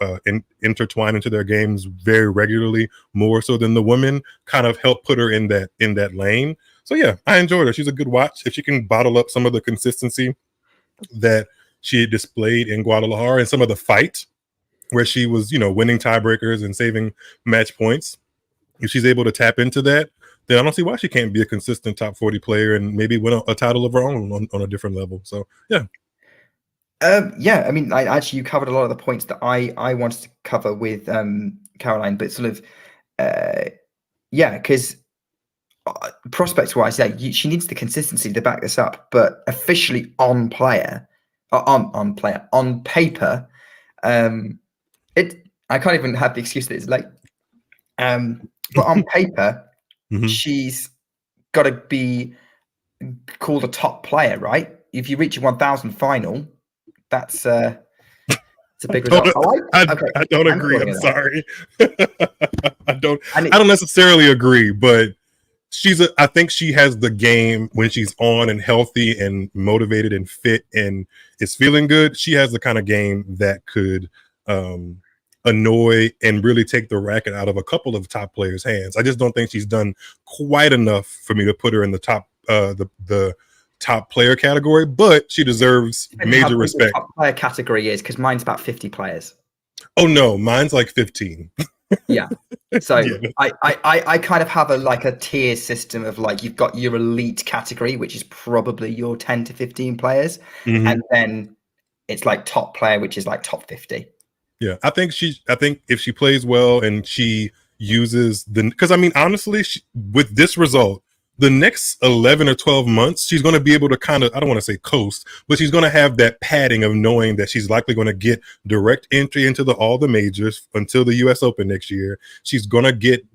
intertwine into their games very regularly, more so than the women, kind of help put her in that lane. So yeah, I enjoyed her. She's a good watch. If she can bottle up some of the consistency that she displayed in Guadalajara and some of the fight where she was, winning tiebreakers and saving match points. If she's able to tap into that, then I don't see why she can't be a consistent top 40 player and maybe win a title of her own on a different level. So, yeah. I mean, you covered a lot of the points that I wanted to cover with Caroline, but sort of, because prospects-wise, she needs the consistency to back this up, but officially on paper, I can't even have the excuse that it's late. But on paper, she's got to be called a top player, right? If you reach a 1,000 final, it's a big result. I don't agree. I'm sorry. I don't necessarily agree, but I think she has the game when she's on and healthy and motivated and fit and is feeling good. She has the kind of game that could annoy and really take the racket out of a couple of top players' hands. I just don't think she's done quite enough for me to put her in the top the top player category, but she deserves major respect. Top player category is, because mine's about 50 players. Oh no, mine's like 15. Yeah. So yeah. I kind of have a tier system of you've got your elite category, which is probably your 10 to 15 players, and then it's top player, which is top 50. Yeah, I think if she plays well and she uses because I mean, honestly, with this result, the next 11 or 12 months, she's going to be able to kind of, I don't want to say coast, but she's going to have that padding of knowing that she's likely going to get direct entry into all the majors until the US Open next year. She's going to get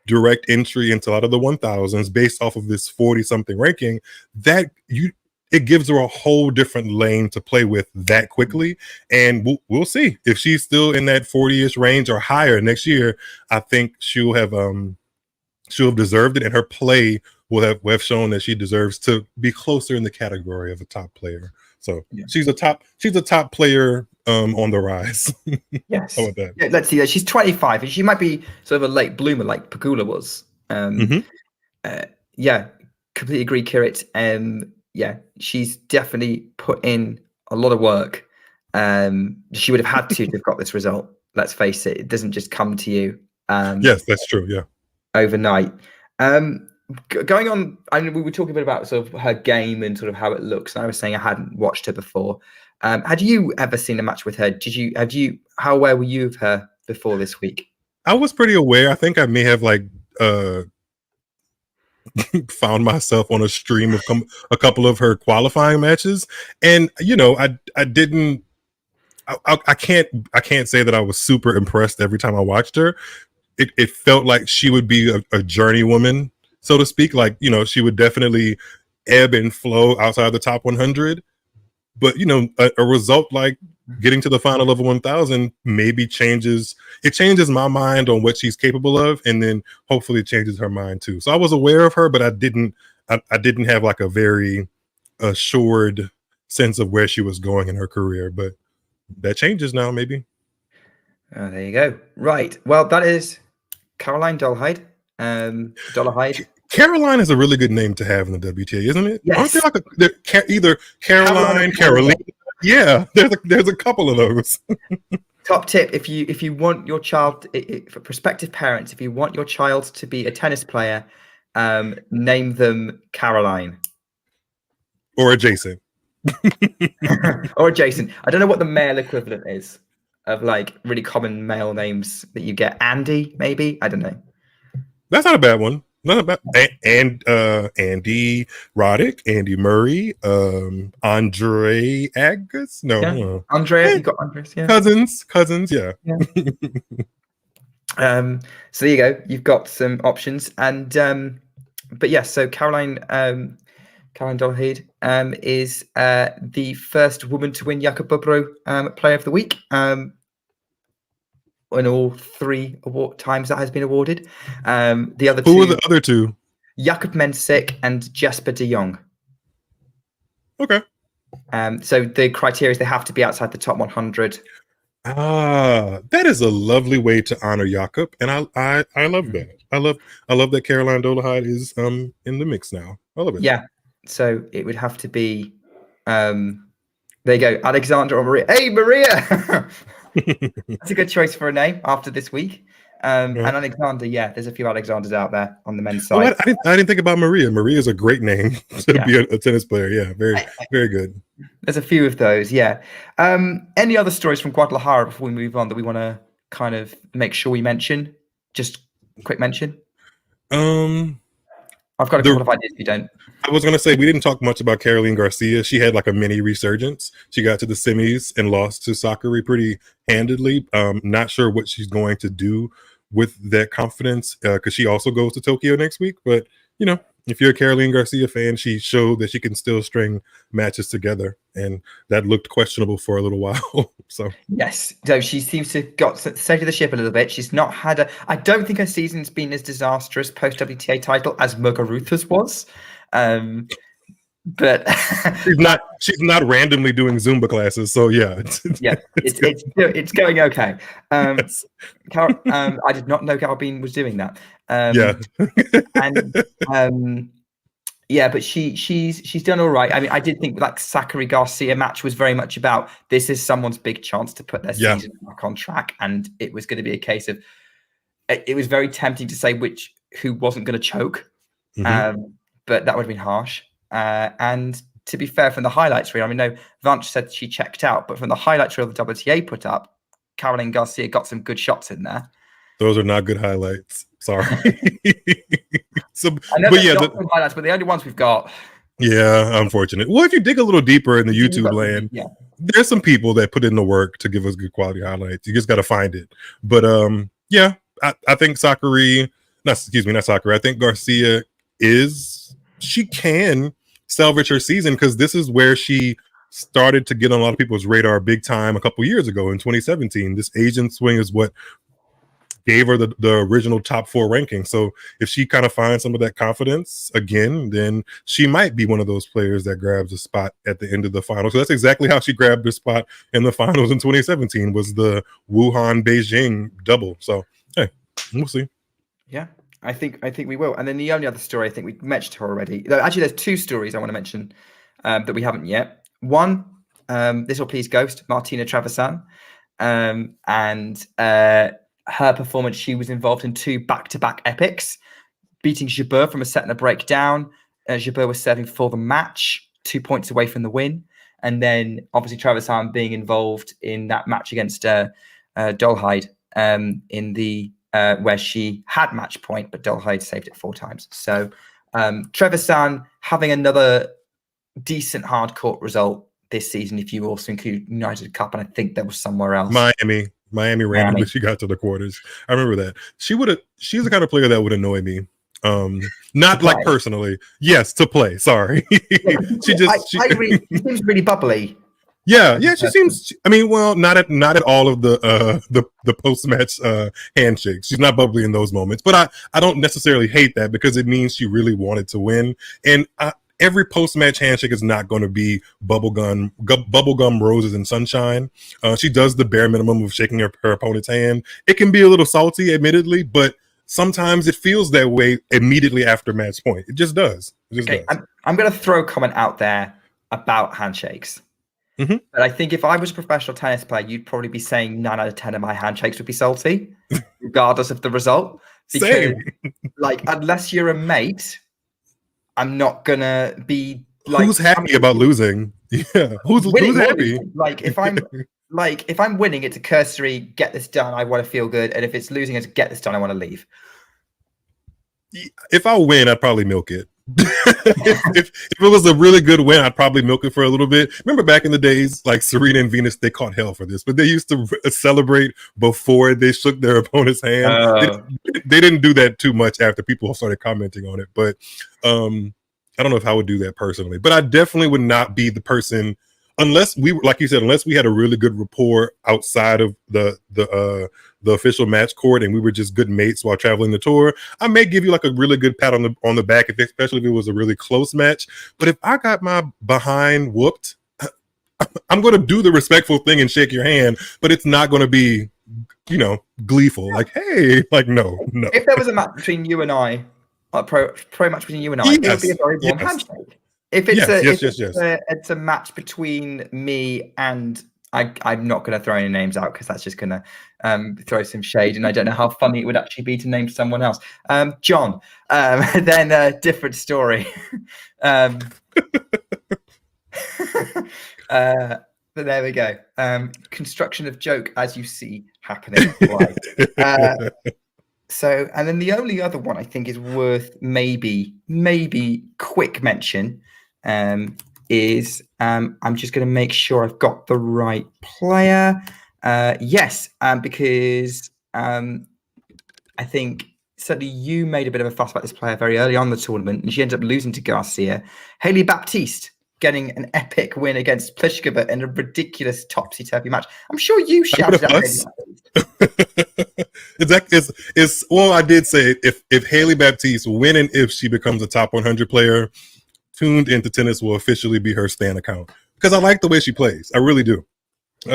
direct entry into a lot of the 1000s based off of this 40 something ranking it gives her a whole different lane to play with that quickly. And we'll see if she's still in that 40-ish range or higher next year. I think she'll have deserved it, and her play will have shown that she deserves to be closer in the category of a top player. So Yeah. she's a top player on the rise. Yes. How about that? Yeah, let's see that. She's 25, and she might be sort of a late bloomer like Pagula was. Yeah, completely agree, Kirit. Yeah, she's definitely put in a lot of work. She would have had to have got this result. Let's face it; it doesn't just come to you. Yes, that's true. Yeah, overnight. Going on, I mean, we were talking a bit about sort of her game and sort of how it looks. And I was saying I hadn't watched her before. Had you ever seen a match with her? How aware were you of her before this week? I was pretty aware. I think I may have found myself on a stream of a couple of her qualifying matches, and I didn't. I can't say that I was super impressed every time I watched her. It felt like she would be a journeywoman, so to speak. Like, she would definitely ebb and flow outside the top 100. But, a result like getting to the final of 1,000 maybe changes my mind on what she's capable of, and then hopefully it changes her mind too. So I was aware of her, but I didn't have like a very assured sense of where she was going in her career. But that changes now, maybe. Oh, there you go. Right. Well, that is Caroline Dolehide. Dolehide. Caroline is a really good name to have in the WTA, isn't it? Yes. Aren't there either Caroline, Caroline? Yeah, there's a couple of those. Top tip: if you want your child, for prospective parents, if you want your child to be a tennis player, name them Caroline or adjacent. or adjacent. I don't know what the male equivalent is of like really common male names that you get. Andy, maybe. I don't know. That's not a bad one. Not bad. And Andy Roddick, Andy Murray, Andre Agassi. No, yeah. Andrea. You got Andres. Yeah. Cousins. Yeah. So there you go. You've got some options, and but yes. So Caroline Dolehide is the first woman to win Jakob Bubro Player of the Week. In all 3 times that has been awarded. The other Who were the other 2? Jakob Mensik and Jesper de Jong. Okay. So the criteria is they have to be outside the top 100. That is a lovely way to honor Jakob, and I love that. I love that Caroline Dolehide is in the mix now. I love it. Yeah. So it would have to be there you go, Alexandra or Maria. Hey, Maria. That's a good choice for a name after this week. And Alexander, there's a few Alexanders out there on the men's side. I didn't think about Maria. Maria is a great name to be a tennis player. Yeah, very, very good. There's a few of those, yeah. Any other stories from Guadalajara before we move on that we want to kind of make sure we mention? Just a quick mention. I've got a couple of ideas if you don't. I was going to say, we didn't talk much about Caroline Garcia. She had like a mini resurgence. She got to the semis and lost to Sakkari pretty handedly. Not sure what she's going to do with that confidence because she also goes to Tokyo next week. But, if you're a Caroline Garcia fan, she showed that she can still string matches together. And that looked questionable for a little while. So yes, so she seems to have got steadied the ship a little bit. She's not had I don't think her season's been as disastrous post WTA title as Muguruza's was. But she's not randomly doing Zumba classes, so it's going okay. Yes. I did not know Galbine was doing that. But she's done all right. I mean, I did think like Sakkari Garcia match was very much about this is someone's big chance to put their season back on track, and it was going to be a case of it was very tempting to say who wasn't going to choke, but that would have been harsh. And to be fair, from the highlights reel, I mean, no, Vanch said she checked out, but from the highlights reel the WTA put up, Caroline Garcia got some good shots in there. Those are not good highlights. Sorry. Highlights, but the only ones we've got. Yeah, unfortunate. Well, if you dig a little deeper in the YouTube land, there's some people that put in the work to give us good quality highlights. You just got to find it. But I think Sakkari, not Sakkari. I think Garcia she can salvage her season because this is where she started to get on a lot of people's radar big time a couple years ago in 2017. This Asian swing is what gave her the original top 4 ranking. So if she kind of finds some of that confidence again, then she might be one of those players that grabs a spot at the end of the finals. So that's exactly how she grabbed her spot in the finals in 2017, was the Wuhan Beijing double. So hey, we'll see. Yeah, I think we will. And then the only other story, I think we mentioned her already. No, actually, there's 2 stories I want to mention that we haven't yet. One, this will please Ghost, Martina Trevisan, and her performance. She was involved in 2 back-to-back epics, beating Jabeur from a set and a break down. Jabeur was serving for the match, 2 points away from the win. And then obviously Trevisan being involved in that match against Dolhide in the where she had match point, but Dolhide saved it 4 times. So Trevisan having another decent hard court result this season, if you also include United Cup, and I think there was somewhere else. Miami randomly she got to the quarters. I remember that. She's the kind of player that would annoy me. Not like personally. Yes, to play. Sorry. Yeah, she seems really bubbly. Yeah, she seems. I mean, well, not at all of the post match handshakes. She's not bubbly in those moments, but I don't necessarily hate that because it means she really wanted to win. And every post match handshake is not going to be bubblegum roses and sunshine. She does the bare minimum of shaking her opponent's hand. It can be a little salty, admittedly, but sometimes it feels that way immediately after match point. It just does. Okay, I'm going to throw a comment out there about handshakes. Mm-hmm. But I think if I was a professional tennis player, you'd probably be saying 9 out of 10 of my handshakes would be salty, regardless of the result. Because, Same. like, unless you're a mate, I'm not gonna be like. Who's happy about losing? Yeah, who's happy? Like, if I'm winning, it's a cursory get this done. I want to feel good, and if it's losing, it's get this done. I want to leave. If I win, I'd probably milk it. if it was a really good win, I'd probably milk it for a little bit. Remember back in the days, like Serena and Venus, they caught hell for this, but they used to celebrate before they shook their opponent's hand. They didn't do that too much after people started commenting on it, but I don't know if I would do that personally, but I definitely would not be the person, unless we, like you said, unless we had a really good rapport outside of the official match court and we were just good mates while traveling the tour. I may give you like a really good pat on the back, especially if it was a really close match. But if I got my behind whooped, I'm going to do the respectful thing and shake your hand, but it's not going to be, gleeful. Like, hey, like no. If there was a match between you and I, a pro match between you and I, it would be a very warm handshake. If it's it's a match between me and I'm not going to throw any names out because that's just going to throw some shade, and I don't know how funny it would actually be to name someone else. John, then a different story. But there we go. Construction of joke as you see happening. Right. So, and then the only other one I think is worth maybe quick mention is I'm just going to make sure I've got the right player. Yes, because I think certainly you made a bit of a fuss about this player very early on in the tournament, and she ended up losing to Garcia. Haley Baptiste getting an epic win against Pliskova in a ridiculous topsy-turvy match. I'm sure you shouted at Well, I did say if Haley Baptiste win and if she becomes a top 100 player, Tuned Into Tennis will officially be her Stan account because I like the way she plays. I really do.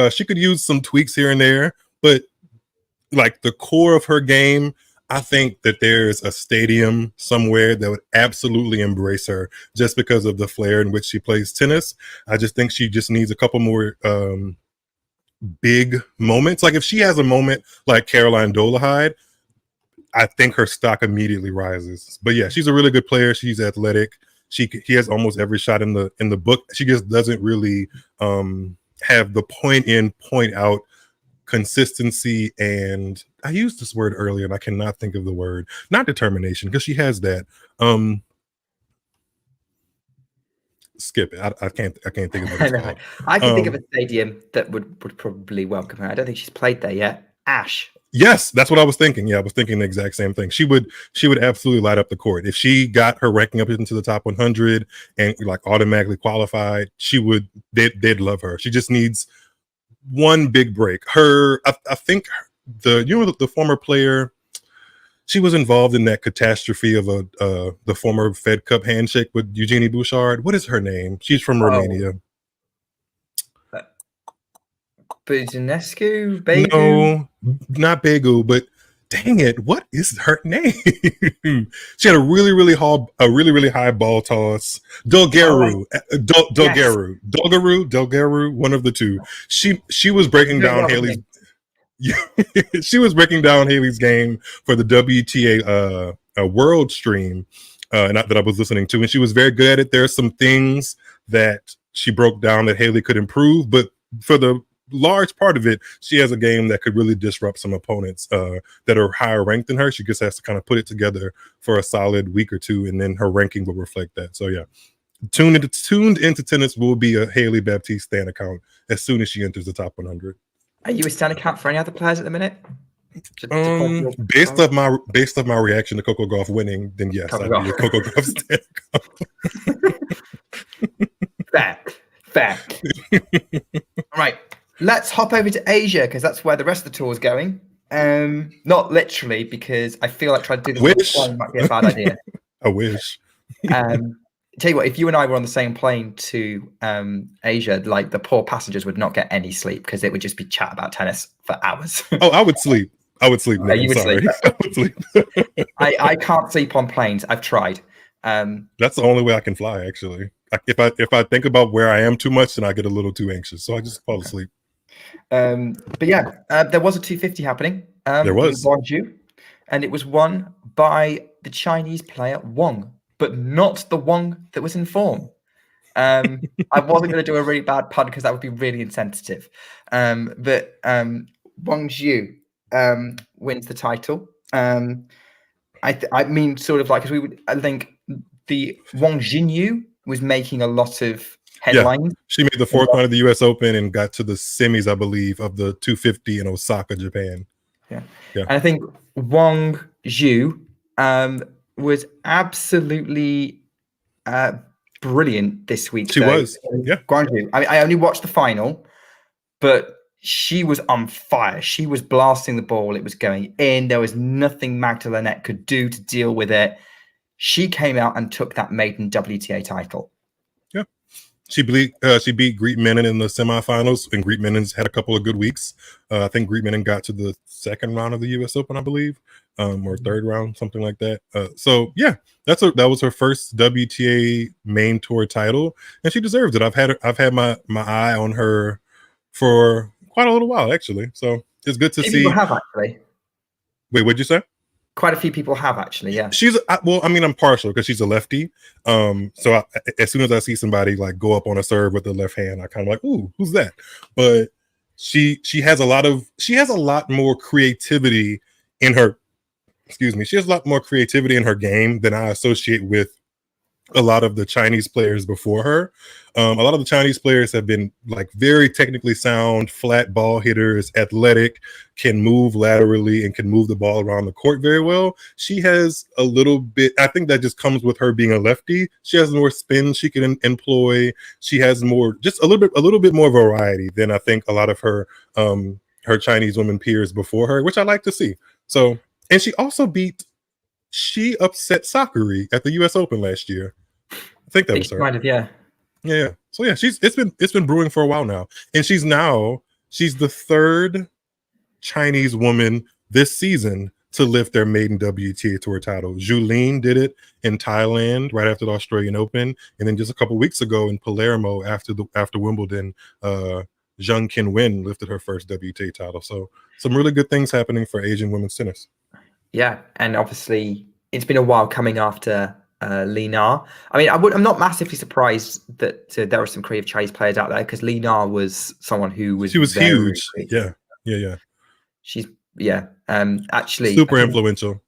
She could use some tweaks here and there, but like the core of her game, I think that there's a stadium somewhere that would absolutely embrace her just because of the flair in which she plays tennis. I just think she just needs a couple more big moments. Like if she has a moment like Caroline Dolehide, I think her stock immediately rises. But yeah, she's a really good player. She's athletic. He has almost every shot in the book. She just doesn't really have the point in, point out consistency, and I used this word earlier and I cannot think of the word. Not determination, because she has that. Skip it. I can't think of what it's called. I can think of a stadium that would probably welcome her. I don't think she's played there yet. Ash. Yes, that's what I was thinking. Yeah, I was thinking the exact same thing. She would absolutely light up the court. If she got her ranking up into the top 100 and like automatically qualified, they'd love her. She just needs one big break. I think the former player. She was involved in that catastrophe of the former Fed Cup handshake with Eugenie Bouchard. What is her name? She's from Romania. Budinescu, Begu? No, not Begu, but dang it, what is her name? She had a really high ball toss. Dolgaru, Dolgaru, one of the two. She was breaking down Haley's. She was breaking down Haley's game for the WTA world stream, not that I was listening to, and she was very good at it. There are some things that she broke down that Haley could improve, but for the large part of it, she has a game that could really disrupt some opponents that are higher ranked than her. She just has to kind of put it together for a solid week or two, and then her ranking will reflect that. So yeah, tuned into tennis will be a Haley Baptiste Stan account as soon as she enters the top 100. Are you a Stan account for any other players at the minute? Based off my reaction to Coco Gauff winning, then yes, I'd be a Coco Gauff Stan account. Fair. All right. Let's hop over to Asia because that's where the rest of the tour is going. Not literally, because I feel like trying to do this might be a bad idea. I wish. Tell you what, if you and I were on the same plane to Asia, like the poor passengers would not get any sleep because it would just be chat about tennis for hours. Oh, I would sleep. I would sleep. You would sleep. I would sleep. I can't sleep on planes. I've tried. That's the only way I can fly, actually. If I think about where I am too much, then I get a little too anxious, so I just fall asleep. But yeah, there was a 250 happening. There was. In Guangzhou, and it was won by the Chinese player Wang, but not the Wang that was in form. I wasn't going to do a really bad pun because that would be really insensitive. But Wang Zhu wins the title. I mean, sort of like, because I think the Wang Jinyu was making a lot of headlines. Yeah, she made the fourth round of the U.S. Open and got to the semis, I believe, of the 250 in Osaka, Japan. Yeah. And I think Wang Zhu was absolutely brilliant this week. She was. Yeah. Guangzhou. I mean, I only watched the final, but she was on fire. She was blasting the ball. It was going in. There was nothing Magdalena could do to deal with it. She came out and took that maiden WTA title. Yeah. She beat Greet Menon in the semifinals, and Greet Menon's had a couple of good weeks. I think Greet Menon got to the second round of the U.S. Open, I believe, or third round, something like that. So yeah, that was her first WTA main tour title, and she deserves it. I've had my eye on her for quite a little while, actually. So it's good to see. People have actually. Wait, what'd you say? Quite a few people have actually, yeah. I'm partial because she's a lefty. So as soon as I see somebody like go up on a serve with the left hand, I kind of like, ooh, who's that? But she has a lot more creativity in her. Excuse me. She has a lot more creativity in her game than I associate with a lot of the Chinese players before her. A lot of the Chinese players have been like very technically sound, flat ball hitters, athletic, can move laterally and can move the ball around the court very well. She has a little bit, I think that just comes with her being a lefty. She has more spin she can employ. She has just a little bit more variety than I think a lot of her Chinese women peers before her, which I like to see. So, and she upset Sakkari at the U.S. Open last year. I think that was her. Might have, yeah. Yeah. So yeah, it's been brewing for a while now, and she's the third Chinese woman this season to lift their maiden WTA Tour title. Zhu Lin did it in Thailand right after the Australian Open, and then just a couple weeks ago in Palermo after Wimbledon, Zheng Qinwen lifted her first WTA title. So some really good things happening for Asian women's tennis. Yeah, and obviously it's been a while coming after Li Na. I mean, I'm not massively surprised that there were some creative Chinese players out there because Li Na was someone who was huge. Creative. Yeah. She's actually super influential.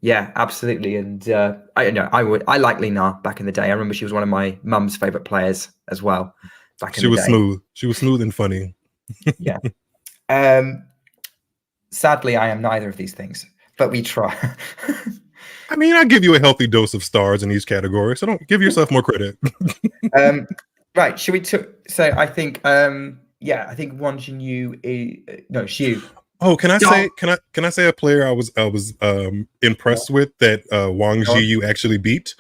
Yeah, absolutely. And I like Li Na back in the day. I remember she was one of my mum's favorite players as well. She was smooth. She was smooth and funny. Yeah. Sadly, I am neither of these things. But we try. I mean, I give you a healthy dose of stars in each category, so don't give yourself more credit. Right. Should we? So I think, I think Wang Jinyu. Xu. Oh, can I Yeah. say can I say a player I was impressed with that Wang Go on. Zhiyu actually beat?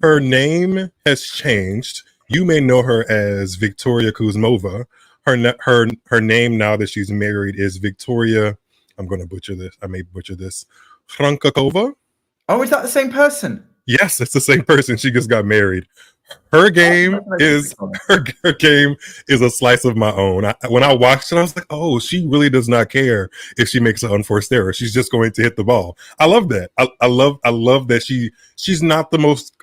Her name has changed. You may know her as Victoria Kuzmova. Her name now that she's married is Victoria. I'm going to butcher this. I may butcher this. Frankakova. Oh, is that the same person? Yes, it's the same person. She just got married. Her Oh, game congratulations, is Victoria. her game is a slice of my own. When I watched it, I was like, oh, she really does not care if she makes an unforced error. She's just going to hit the ball. I love that. I love that she's not the most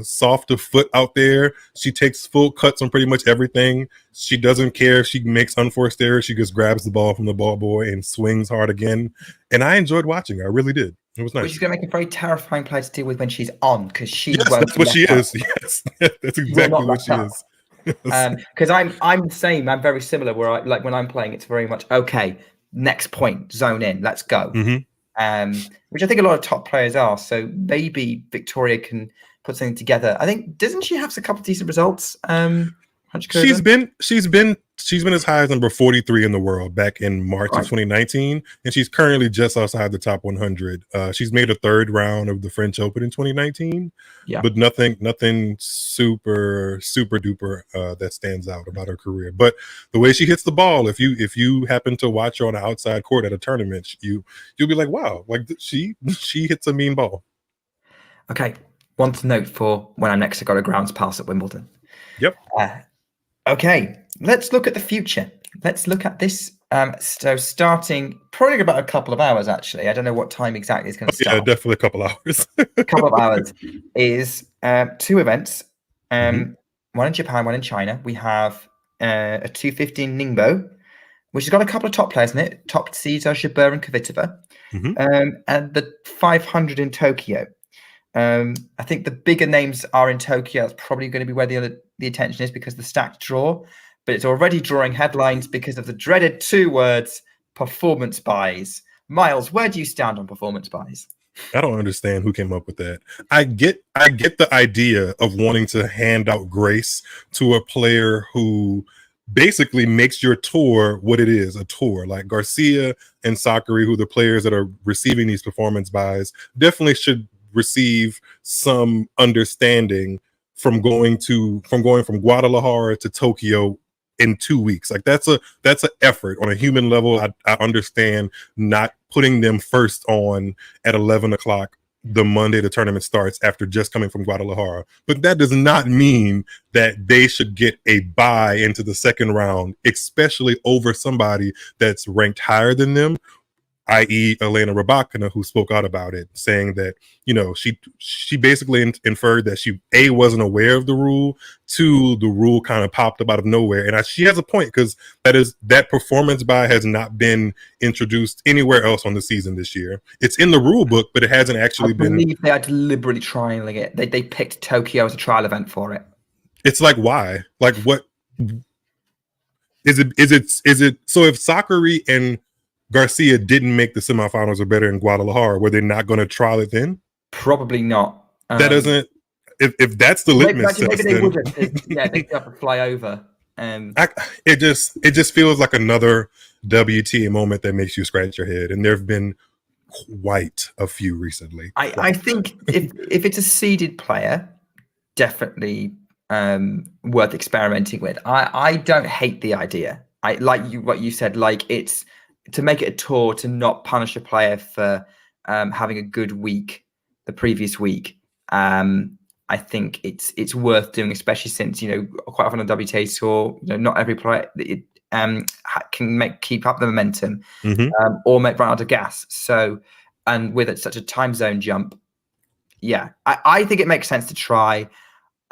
soft of foot out there. She takes full cuts on pretty much everything. She doesn't care if she makes unforced errors. She just grabs the ball from the ball boy and swings hard again. And I enjoyed watching her. I really did. It was nice. Which is going to make a very terrifying player to deal with when she's on, because she Yes, won't. that's what she let up. is. Yes, that's exactly what she is. Because I'm the same. I'm very similar. Where I like when I'm playing, it's very much okay. Next point, zone in, let's go. Which I think a lot of top players are. So maybe Victoria can put something together. I think doesn't she have a couple of decent results? She's been as high as number 43 in the world back in March of 2019, and she's currently just outside the top 100. She's made a third round of the French Open in 2019, but nothing super duper that stands out about her career. But the way she hits the ball, if you happen to watch her on an outside court at a tournament, you'll be like, wow, like she hits a mean ball. Okay, one to note for when I'm next got a grounds pass at Wimbledon. Yep. Okay, let's look at the future. Let's look at this. So starting probably in about a couple of hours, actually. I don't know what time exactly it's going to start. Yeah, definitely a couple hours. A couple of hours is 2 events. One in Japan, one in China. We have a 215 Ningbo, which has got a couple of top players in it. Top seeds are Jabeur and Kvitova. And the 500 in Tokyo. I think the bigger names are in Tokyo. That's probably going to be where the attention is, because the stacked draw, but it's already drawing headlines because of the dreaded 2 words, performance buys. Miles, where do you stand on performance buys? I don't understand who came up with that. I get the idea of wanting to hand out grace to a player who basically makes your tour what it is, a tour. Like Garcia and Sakkari, who are the players that are receiving these performance buys, definitely should receive some understanding from going from Guadalajara to Tokyo in 2 weeks. Like that's an effort on a human level. I understand not putting them first on at 11 o'clock the Monday the tournament starts after just coming from Guadalajara, but that does not mean that they should get a bye into the second round, especially over somebody that's ranked higher than them, i.e. Elena Rybakina, who spoke out about it, saying that, she basically inferred that she, A, wasn't aware of the rule, 2, the rule kind of popped up out of nowhere. And she has a point, because that performance buy has not been introduced anywhere else on the season this year. It's in the rule book, but it hasn't actually been. I believe they are deliberately trialing it. They picked Tokyo as a trial event for it. It's like, why? Like, what is it? So if Sakkari and Garcia didn't make the semifinals or better in Guadalajara, were they not going to trial it then? Probably not. That doesn't. If that's the litmus test, maybe they wouldn't. Yeah, they have to fly over. It just feels like another WTA moment that makes you scratch your head, and there have been quite a few recently. I think if it's a seeded player, definitely worth experimenting with. I don't hate the idea. I like what you said. Like, it's to make it a tour, to not punish a player for having a good week the previous week. I think it's worth doing, especially since, quite often on the WTA tour, not every player can keep up the momentum or run out of gas. So, and with such a time zone jump, I think it makes sense to try.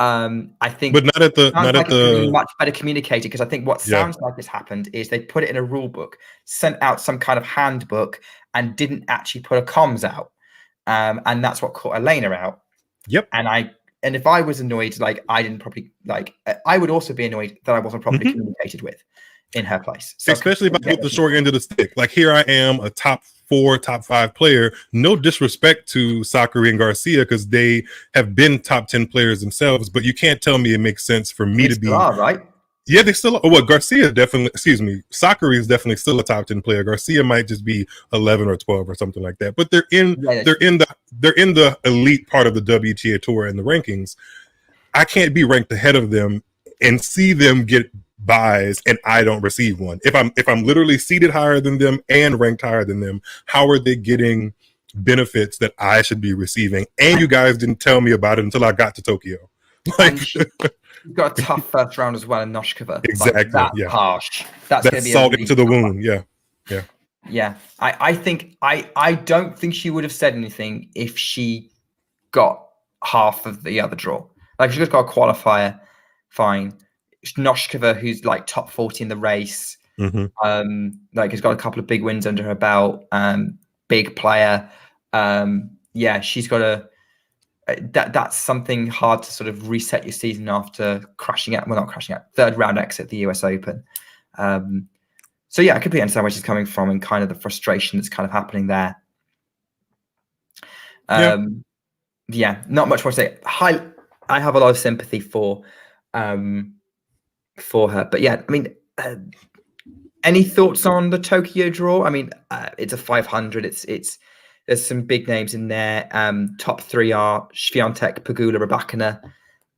I think, but not at the much better communicated, because I think what sounds like has happened is they put it in a rule book, sent out some kind of handbook, and didn't actually put a comms out, and that's what caught Elena out. Yep. And if I was annoyed, I would also be annoyed that I wasn't properly communicated with in her place. So especially if I get the short end of the stick. Like, here I am, a top 4, top 5 player. No disrespect to Sakkari and Garcia, because they have been top 10 players themselves, but you can't tell me it makes sense for me to be right. Yeah, they still. Well, Garcia definitely. Excuse me, Sakkari is definitely still a top 10 player. Garcia might just be 11 or 12 or something like that. But they're in. Yeah, They're in the elite part of the WTA tour and the rankings. I can't be ranked ahead of them and see them get buys and I don't receive one. If I'm literally seated higher than them and ranked higher than them, how are they getting benefits that I should be receiving? And you guys didn't tell me about it until I got to Tokyo. Like, she's got a tough first round as well in Noshkova. Exactly. Like, that's yeah. harsh. That's going to be salt really into the wound. Yeah. Yeah. Yeah. I think I don't think she would have said anything if she got half of the other draw. Like, she just got a qualifier, fine. Noshkova, who's like top 40 in the race, like has got a couple of big wins under her belt, big player. Yeah, she's got a that's something hard to sort of reset your season after crashing out. Well, not crashing out, third round exit at the US Open. So yeah, I completely understand where she's coming from and kind of the frustration that's kind of happening there. Yeah, not much more to say. I have a lot of sympathy for her, but yeah, I mean, any thoughts on the Tokyo draw? I mean, it's a 500. It's there's some big names in there. Top three are Swiatek, Pegula, Rybakina.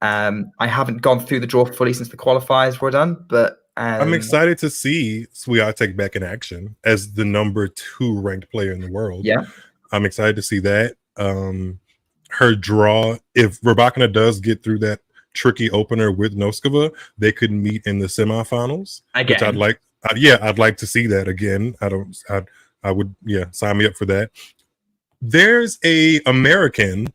I haven't gone through the draw fully since the qualifiers were done, but I'm excited to see Swiatek back in action as the number 2 ranked player in the world. Yeah, I'm excited to see that. Her draw, if Rybakina does get through that tricky opener with Noskova, they could meet in the semifinals. again. Which I'd like to see that again. I would sign me up for that. There's a American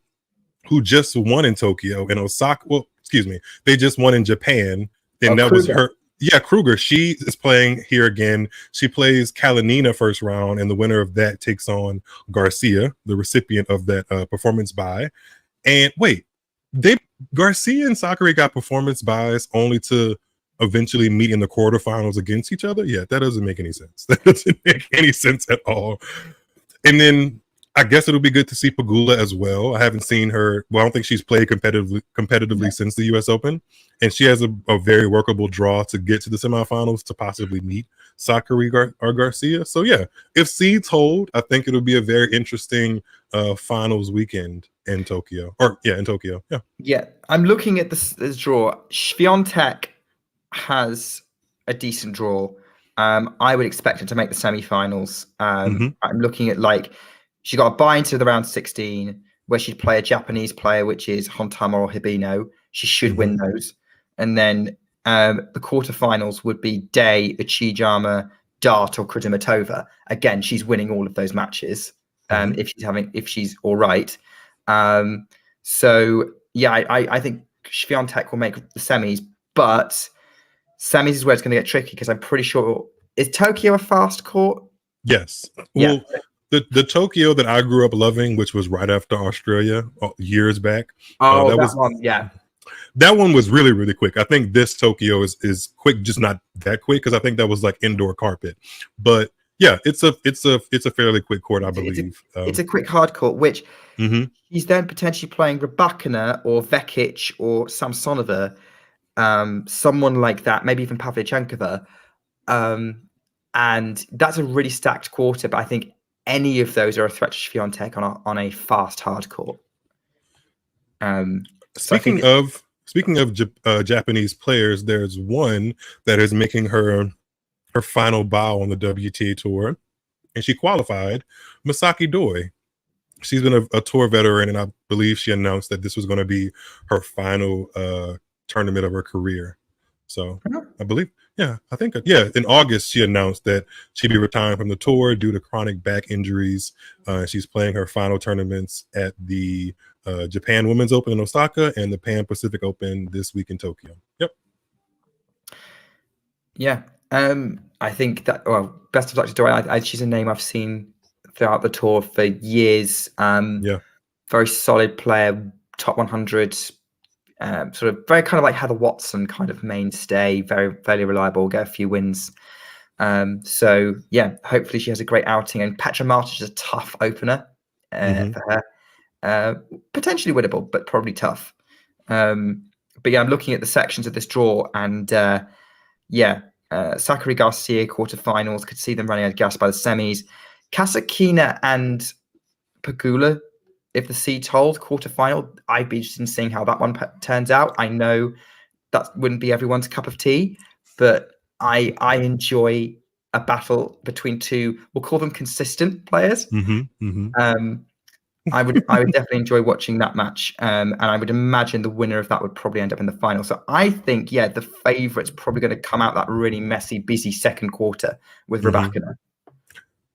who just won in Tokyo and Osaka. Well, excuse me, they just won in Japan, and that was her. Yeah, Kruger. She is playing here again. She plays Kalinina first round, and the winner of that takes on Garcia, the recipient of that performance buy. And wait, Garcia and Sakkari got performance buys only to eventually meet in the quarterfinals against each other. Yeah, that doesn't make any sense. That doesn't make any sense at all. And then I guess it'll be good to see Pegula as well. I haven't seen her. Well, I don't think she's played competitively since the U.S. Open, and she has a very workable draw to get to the semifinals to possibly meet Sakkari or Garcia. So yeah, if seeds hold, I think it'll be a very interesting finals weekend in Tokyo. Yeah, I'm looking at this draw. Swiatek has a decent draw. I would expect her to make the semifinals. I'm looking at like. She got a buy into the round 16 where she'd play a Japanese player, which is Hontama or Hibino. She should win those. And then the quarterfinals would be Day, Uchijama, Dart, or Kudermetova. Again, she's winning all of those matches if she's all right. So yeah, I think Swiatek will make the semis, but semis is where it's going to get tricky because I'm pretty sure is Tokyo a fast court? Yes. Yeah. Well, the Tokyo that I grew up loving, which was right after Australia years back. That one was really, really quick. I think this Tokyo is quick, just not that quick, because I think that was like indoor carpet. But yeah, it's a fairly quick court, I believe. It's a quick hard court, which he's then potentially playing Rybakina or Vekic or Samsonova, someone like that, maybe even Pavlyuchenkova. And that's a really stacked quarter, but I think any of those are a threat to Swiatek on a fast hard court. Speaking of Japanese players, there's one that is making her final bow on the WTA tour, and she qualified, Misaki Doi. She's been a tour veteran, and I believe she announced that this was going to be her final tournament of her career. So I believe, I think, in August, she announced that she'd be retiring from the tour due to chronic back injuries. She's playing her final tournaments at the Japan Women's Open in Osaka and the Pan Pacific Open this week in Tokyo. Yep. Yeah. I think that, best of luck to Doi. She's a name I've seen throughout the tour for years. Very solid player, top 100. Sort of very kind of like Heather Watson kind of mainstay, fairly reliable, get a few wins. So yeah, hopefully she has a great outing. And Petra Martic is a tough opener for her. Potentially winnable, but probably tough. But yeah, I'm looking at the sections of this draw, and Yeah. Sakkari Garcia quarterfinals, could see them running out of gas by the semis. Kasatkina and Pagula, if the seeds hold, quarterfinal, I'd be interested in seeing how that one turns out. I know that wouldn't be everyone's cup of tea, but I enjoy a battle between two, we'll call them consistent players. I would definitely enjoy watching that match, and I would imagine the winner of that would probably end up in the final. So I think, yeah, the favourite's probably going to come out that really messy, busy second quarter with Rybakina.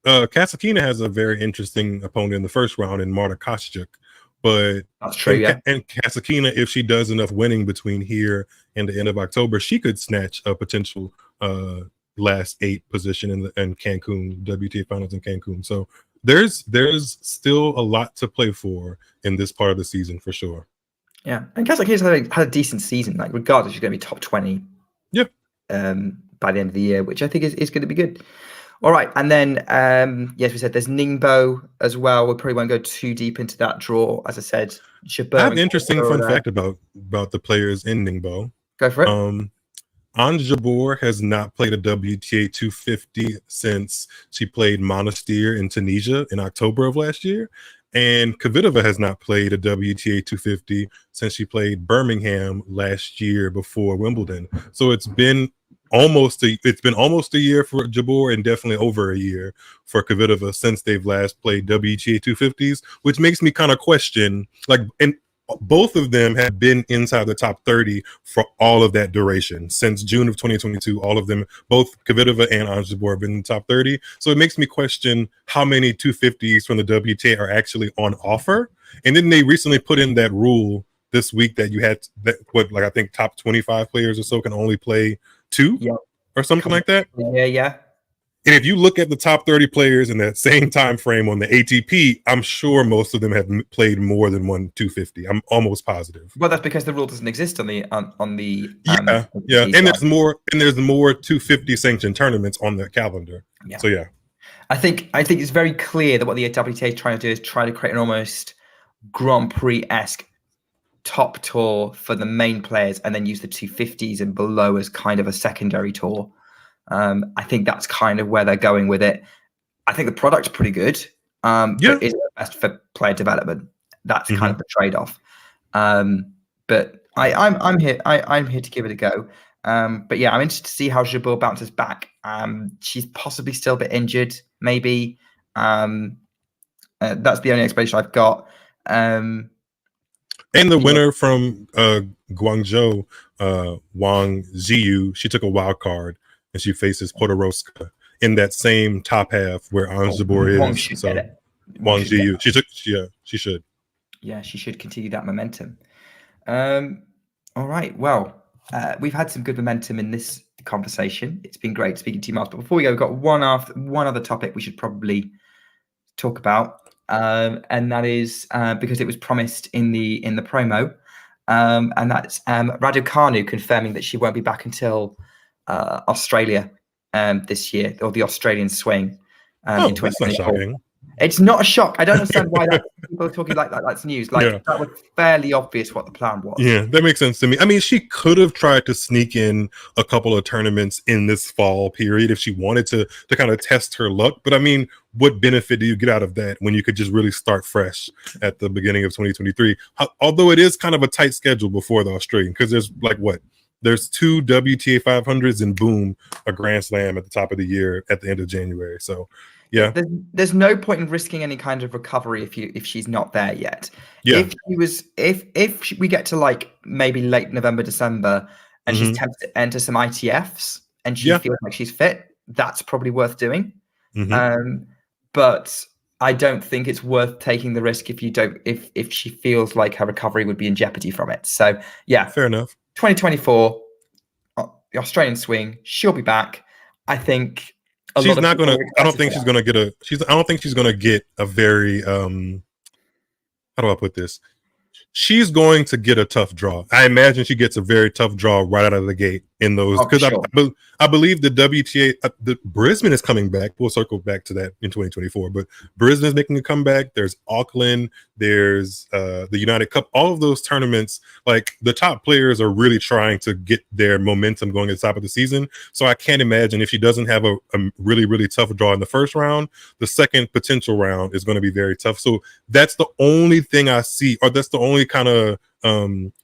Kasatkina has a very interesting opponent in the first round in Marta Kostyuk, but that's true. And Kasatkina, if she does enough winning between here and the end of October, she could snatch a potential last 8 position in Cancun, WTA finals in Cancun. So there's still a lot to play for in this part of the season for sure. Yeah, and Kazakhstan's had a decent season. Like regardless, she's going to be top 20. Yeah. By the end of the year, which I think is going to be good. All right, and then yes, we said there's Ningbo as well. We probably won't go too deep into that draw. As I said, I have an interesting fun fact about the players in Ningbo. Go for it. Ons Jabeur has not played a WTA 250 since she played Monastir in Tunisia in October of last year. And Kvitova has not played a WTA 250 since she played Birmingham last year before Wimbledon. So it's been almost a year for Jabeur and definitely over a year for Kvitova since they've last played WTA 250s, which makes me kind of question, like, and both of them have been inside the top 30 for all of that duration. Since June of 2022, all of them, both Kvitova and Ons Jabeur, have been in the top 30. So it makes me question how many 250s from the WTA are actually on offer. And then they recently put in that rule this week that you had I think top 25 players or so can only play 2 or something like that. Yeah. And if you look at the top 30 players in that same time frame on the ATP, I'm sure most of them have played more than one 250. I'm almost positive. Well, that's because the rule doesn't exist on the yeah. And there's more 250 sanctioned tournaments on the calendar. Yeah. So yeah, I think it's very clear that what the WTA is trying to do is try to create an almost Grand Prix-esque top tour for the main players, and then use the 250s and below as kind of a secondary tour. I think that's kind of where they're going with it. I think the product's pretty good, but is it best for player development? That's kind of the trade-off. But I'm here to give it a go. But yeah, I'm interested to see how Jabeur bounces back. She's possibly still a bit injured, maybe. That's the only explanation I've got. And the winner from Guangzhou, Wang Ziyu, she took a wild card. And she faces Podoroska in that same top half where Ons Jabeur is. Wang should get it. Wang Ziyu. She should. Yeah, she should continue that momentum. All right. Well, we've had some good momentum in this conversation. It's been great speaking to you, Miles. But before we go, we've got one other topic we should probably talk about. And that is because it was promised in the promo. And that's Raducanu confirming that she won't be back until Australia this year, or the Australian swing in 2024. That's not shocking. It's not a shock. I don't understand why people are talking like that. That's news. That was fairly obvious what the plan was. Yeah, that makes sense to me. I mean, she could have tried to sneak in a couple of tournaments in this fall period if she wanted to kind of test her luck. But I mean, what benefit do you get out of that when you could just really start fresh at the beginning of 2023? Although it is kind of a tight schedule before the Australian, because there's there's 2 WTA 500s and boom, a Grand Slam at the top of the year at the end of January. So, yeah, there's no point in risking any kind of recovery if she's not there yet. Yeah. If we get to like maybe late November, December, and she's tempted to enter some ITFs and she feels like she's fit, that's probably worth doing. But I don't think it's worth taking the risk if she feels like her recovery would be in jeopardy from it. So yeah, fair enough. 2024, the Australian swing, she'll be back. I think she's not gonna. I don't think she's gonna get a. I don't think she's gonna get a very. How do I put this? She's going to get a tough draw. I imagine she gets a very tough draw right out of the gate in those, Oh, for because sure. I believe the WTA, the Brisbane is coming back. We'll circle back to that in 2024, but Brisbane is making a comeback. There's Auckland, there's the United Cup. All of those tournaments, like the top players are really trying to get their momentum going at the top of the season. So I can't imagine if she doesn't have a really, really tough draw in the first round, the second potential round is going to be very tough. So that's the only thing I see, or that's the only kind of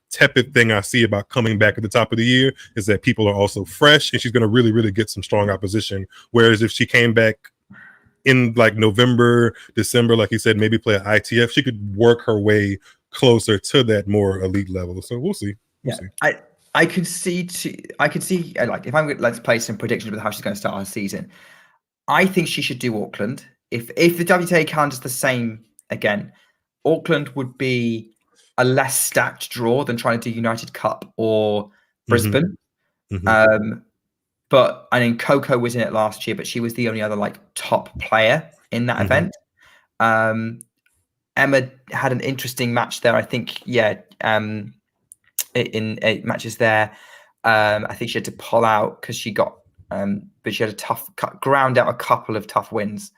tepid thing I see about coming back at the top of the year, is that people are also fresh and she's going to really, really get some strong opposition. Whereas if she came back in like November, December, like you said, maybe play an ITF, she could work her way closer to that more elite level. So we'll see. We'll see. I could see like, if I'm going to, let's play some predictions with how she's going to start her season. I think she should do Auckland. If the WTA calendar's the same again, Auckland would be a less stacked draw than trying to do United Cup or Brisbane. But I mean, Coco was in it last year, but she was the only other like top player in that event. Emma had an interesting match there. I think, in 8 matches there. I think she had to pull out because she got, but she had a tough ground out a couple of tough wins.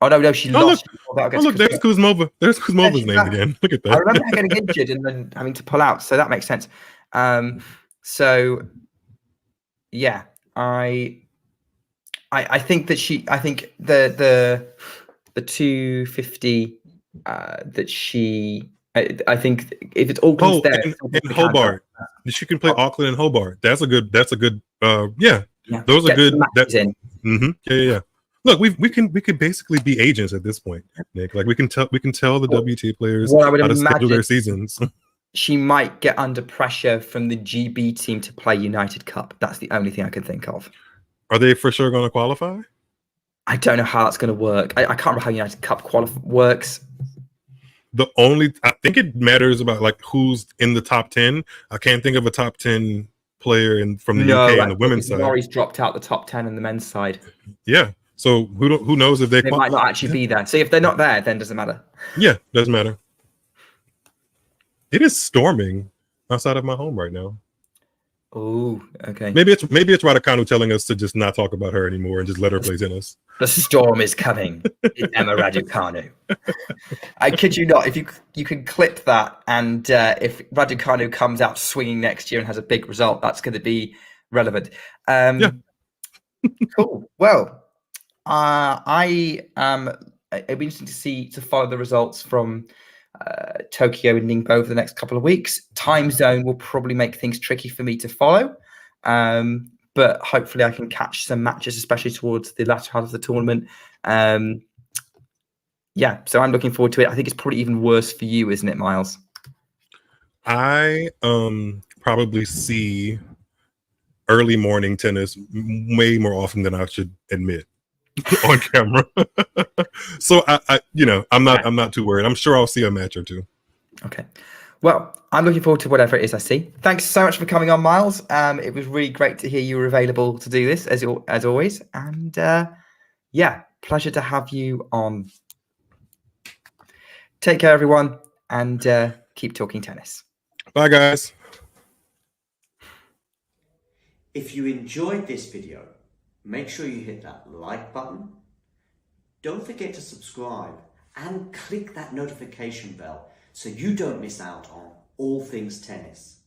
Oh no, she lost. Look, there's Kuzmova. There's Kuzmova's name again. Look at that. I remember her getting injured and then having to pull out, so that makes sense. So yeah, I think that I think the 250 that she. I think if it's Auckland's there, in Hobart, she can play Auckland and Hobart. That's a good. Yeah. Those are good. Yeah. Look, we could basically be agents at this point, Nick. Like we can tell the WTA players how to schedule their seasons. She might get under pressure from the GB team to play United Cup. That's the only thing I can think of. Are they for sure going to qualify? I don't know how that's going to work. I can't remember how United Cup works. I think it matters about like who's in the top 10. I can't think of a top 10 player from the UK on the women's side. Norrie's dropped out the top 10 on the men's side. Yeah. So who knows if they might not actually be there. So if they're not there, then it doesn't matter. Yeah, doesn't matter. It is storming outside of my home right now. Oh, okay. Maybe it's Raducanu telling us to just not talk about her anymore and just let her play tennis. The storm is coming. It's Emma Raducanu. I kid you not. If you can clip that, and if Raducanu comes out swinging next year and has a big result, that's going to be relevant. Yeah. Cool. Well, it'd be interesting to follow the results from Tokyo and Ningbo over the next couple of weeks. Time zone will probably make things tricky for me to follow, but hopefully I can catch some matches, especially towards the latter half of the tournament. So I'm looking forward to it. I think it's probably even worse for you, isn't it, Miles? I probably see early morning tennis way more often than I should admit on camera. So I'm not too worried. I'm sure I'll see a match or two. Okay. Well, I'm looking forward to whatever it is I see. Thanks so much for coming on, Miles. It was really great to hear you were available to do this as always. And pleasure to have you on. Take care, everyone, and keep talking tennis. Bye, guys. If you enjoyed this video, make sure you hit that like button. Don't forget to subscribe and click that notification bell so you don't miss out on all things tennis.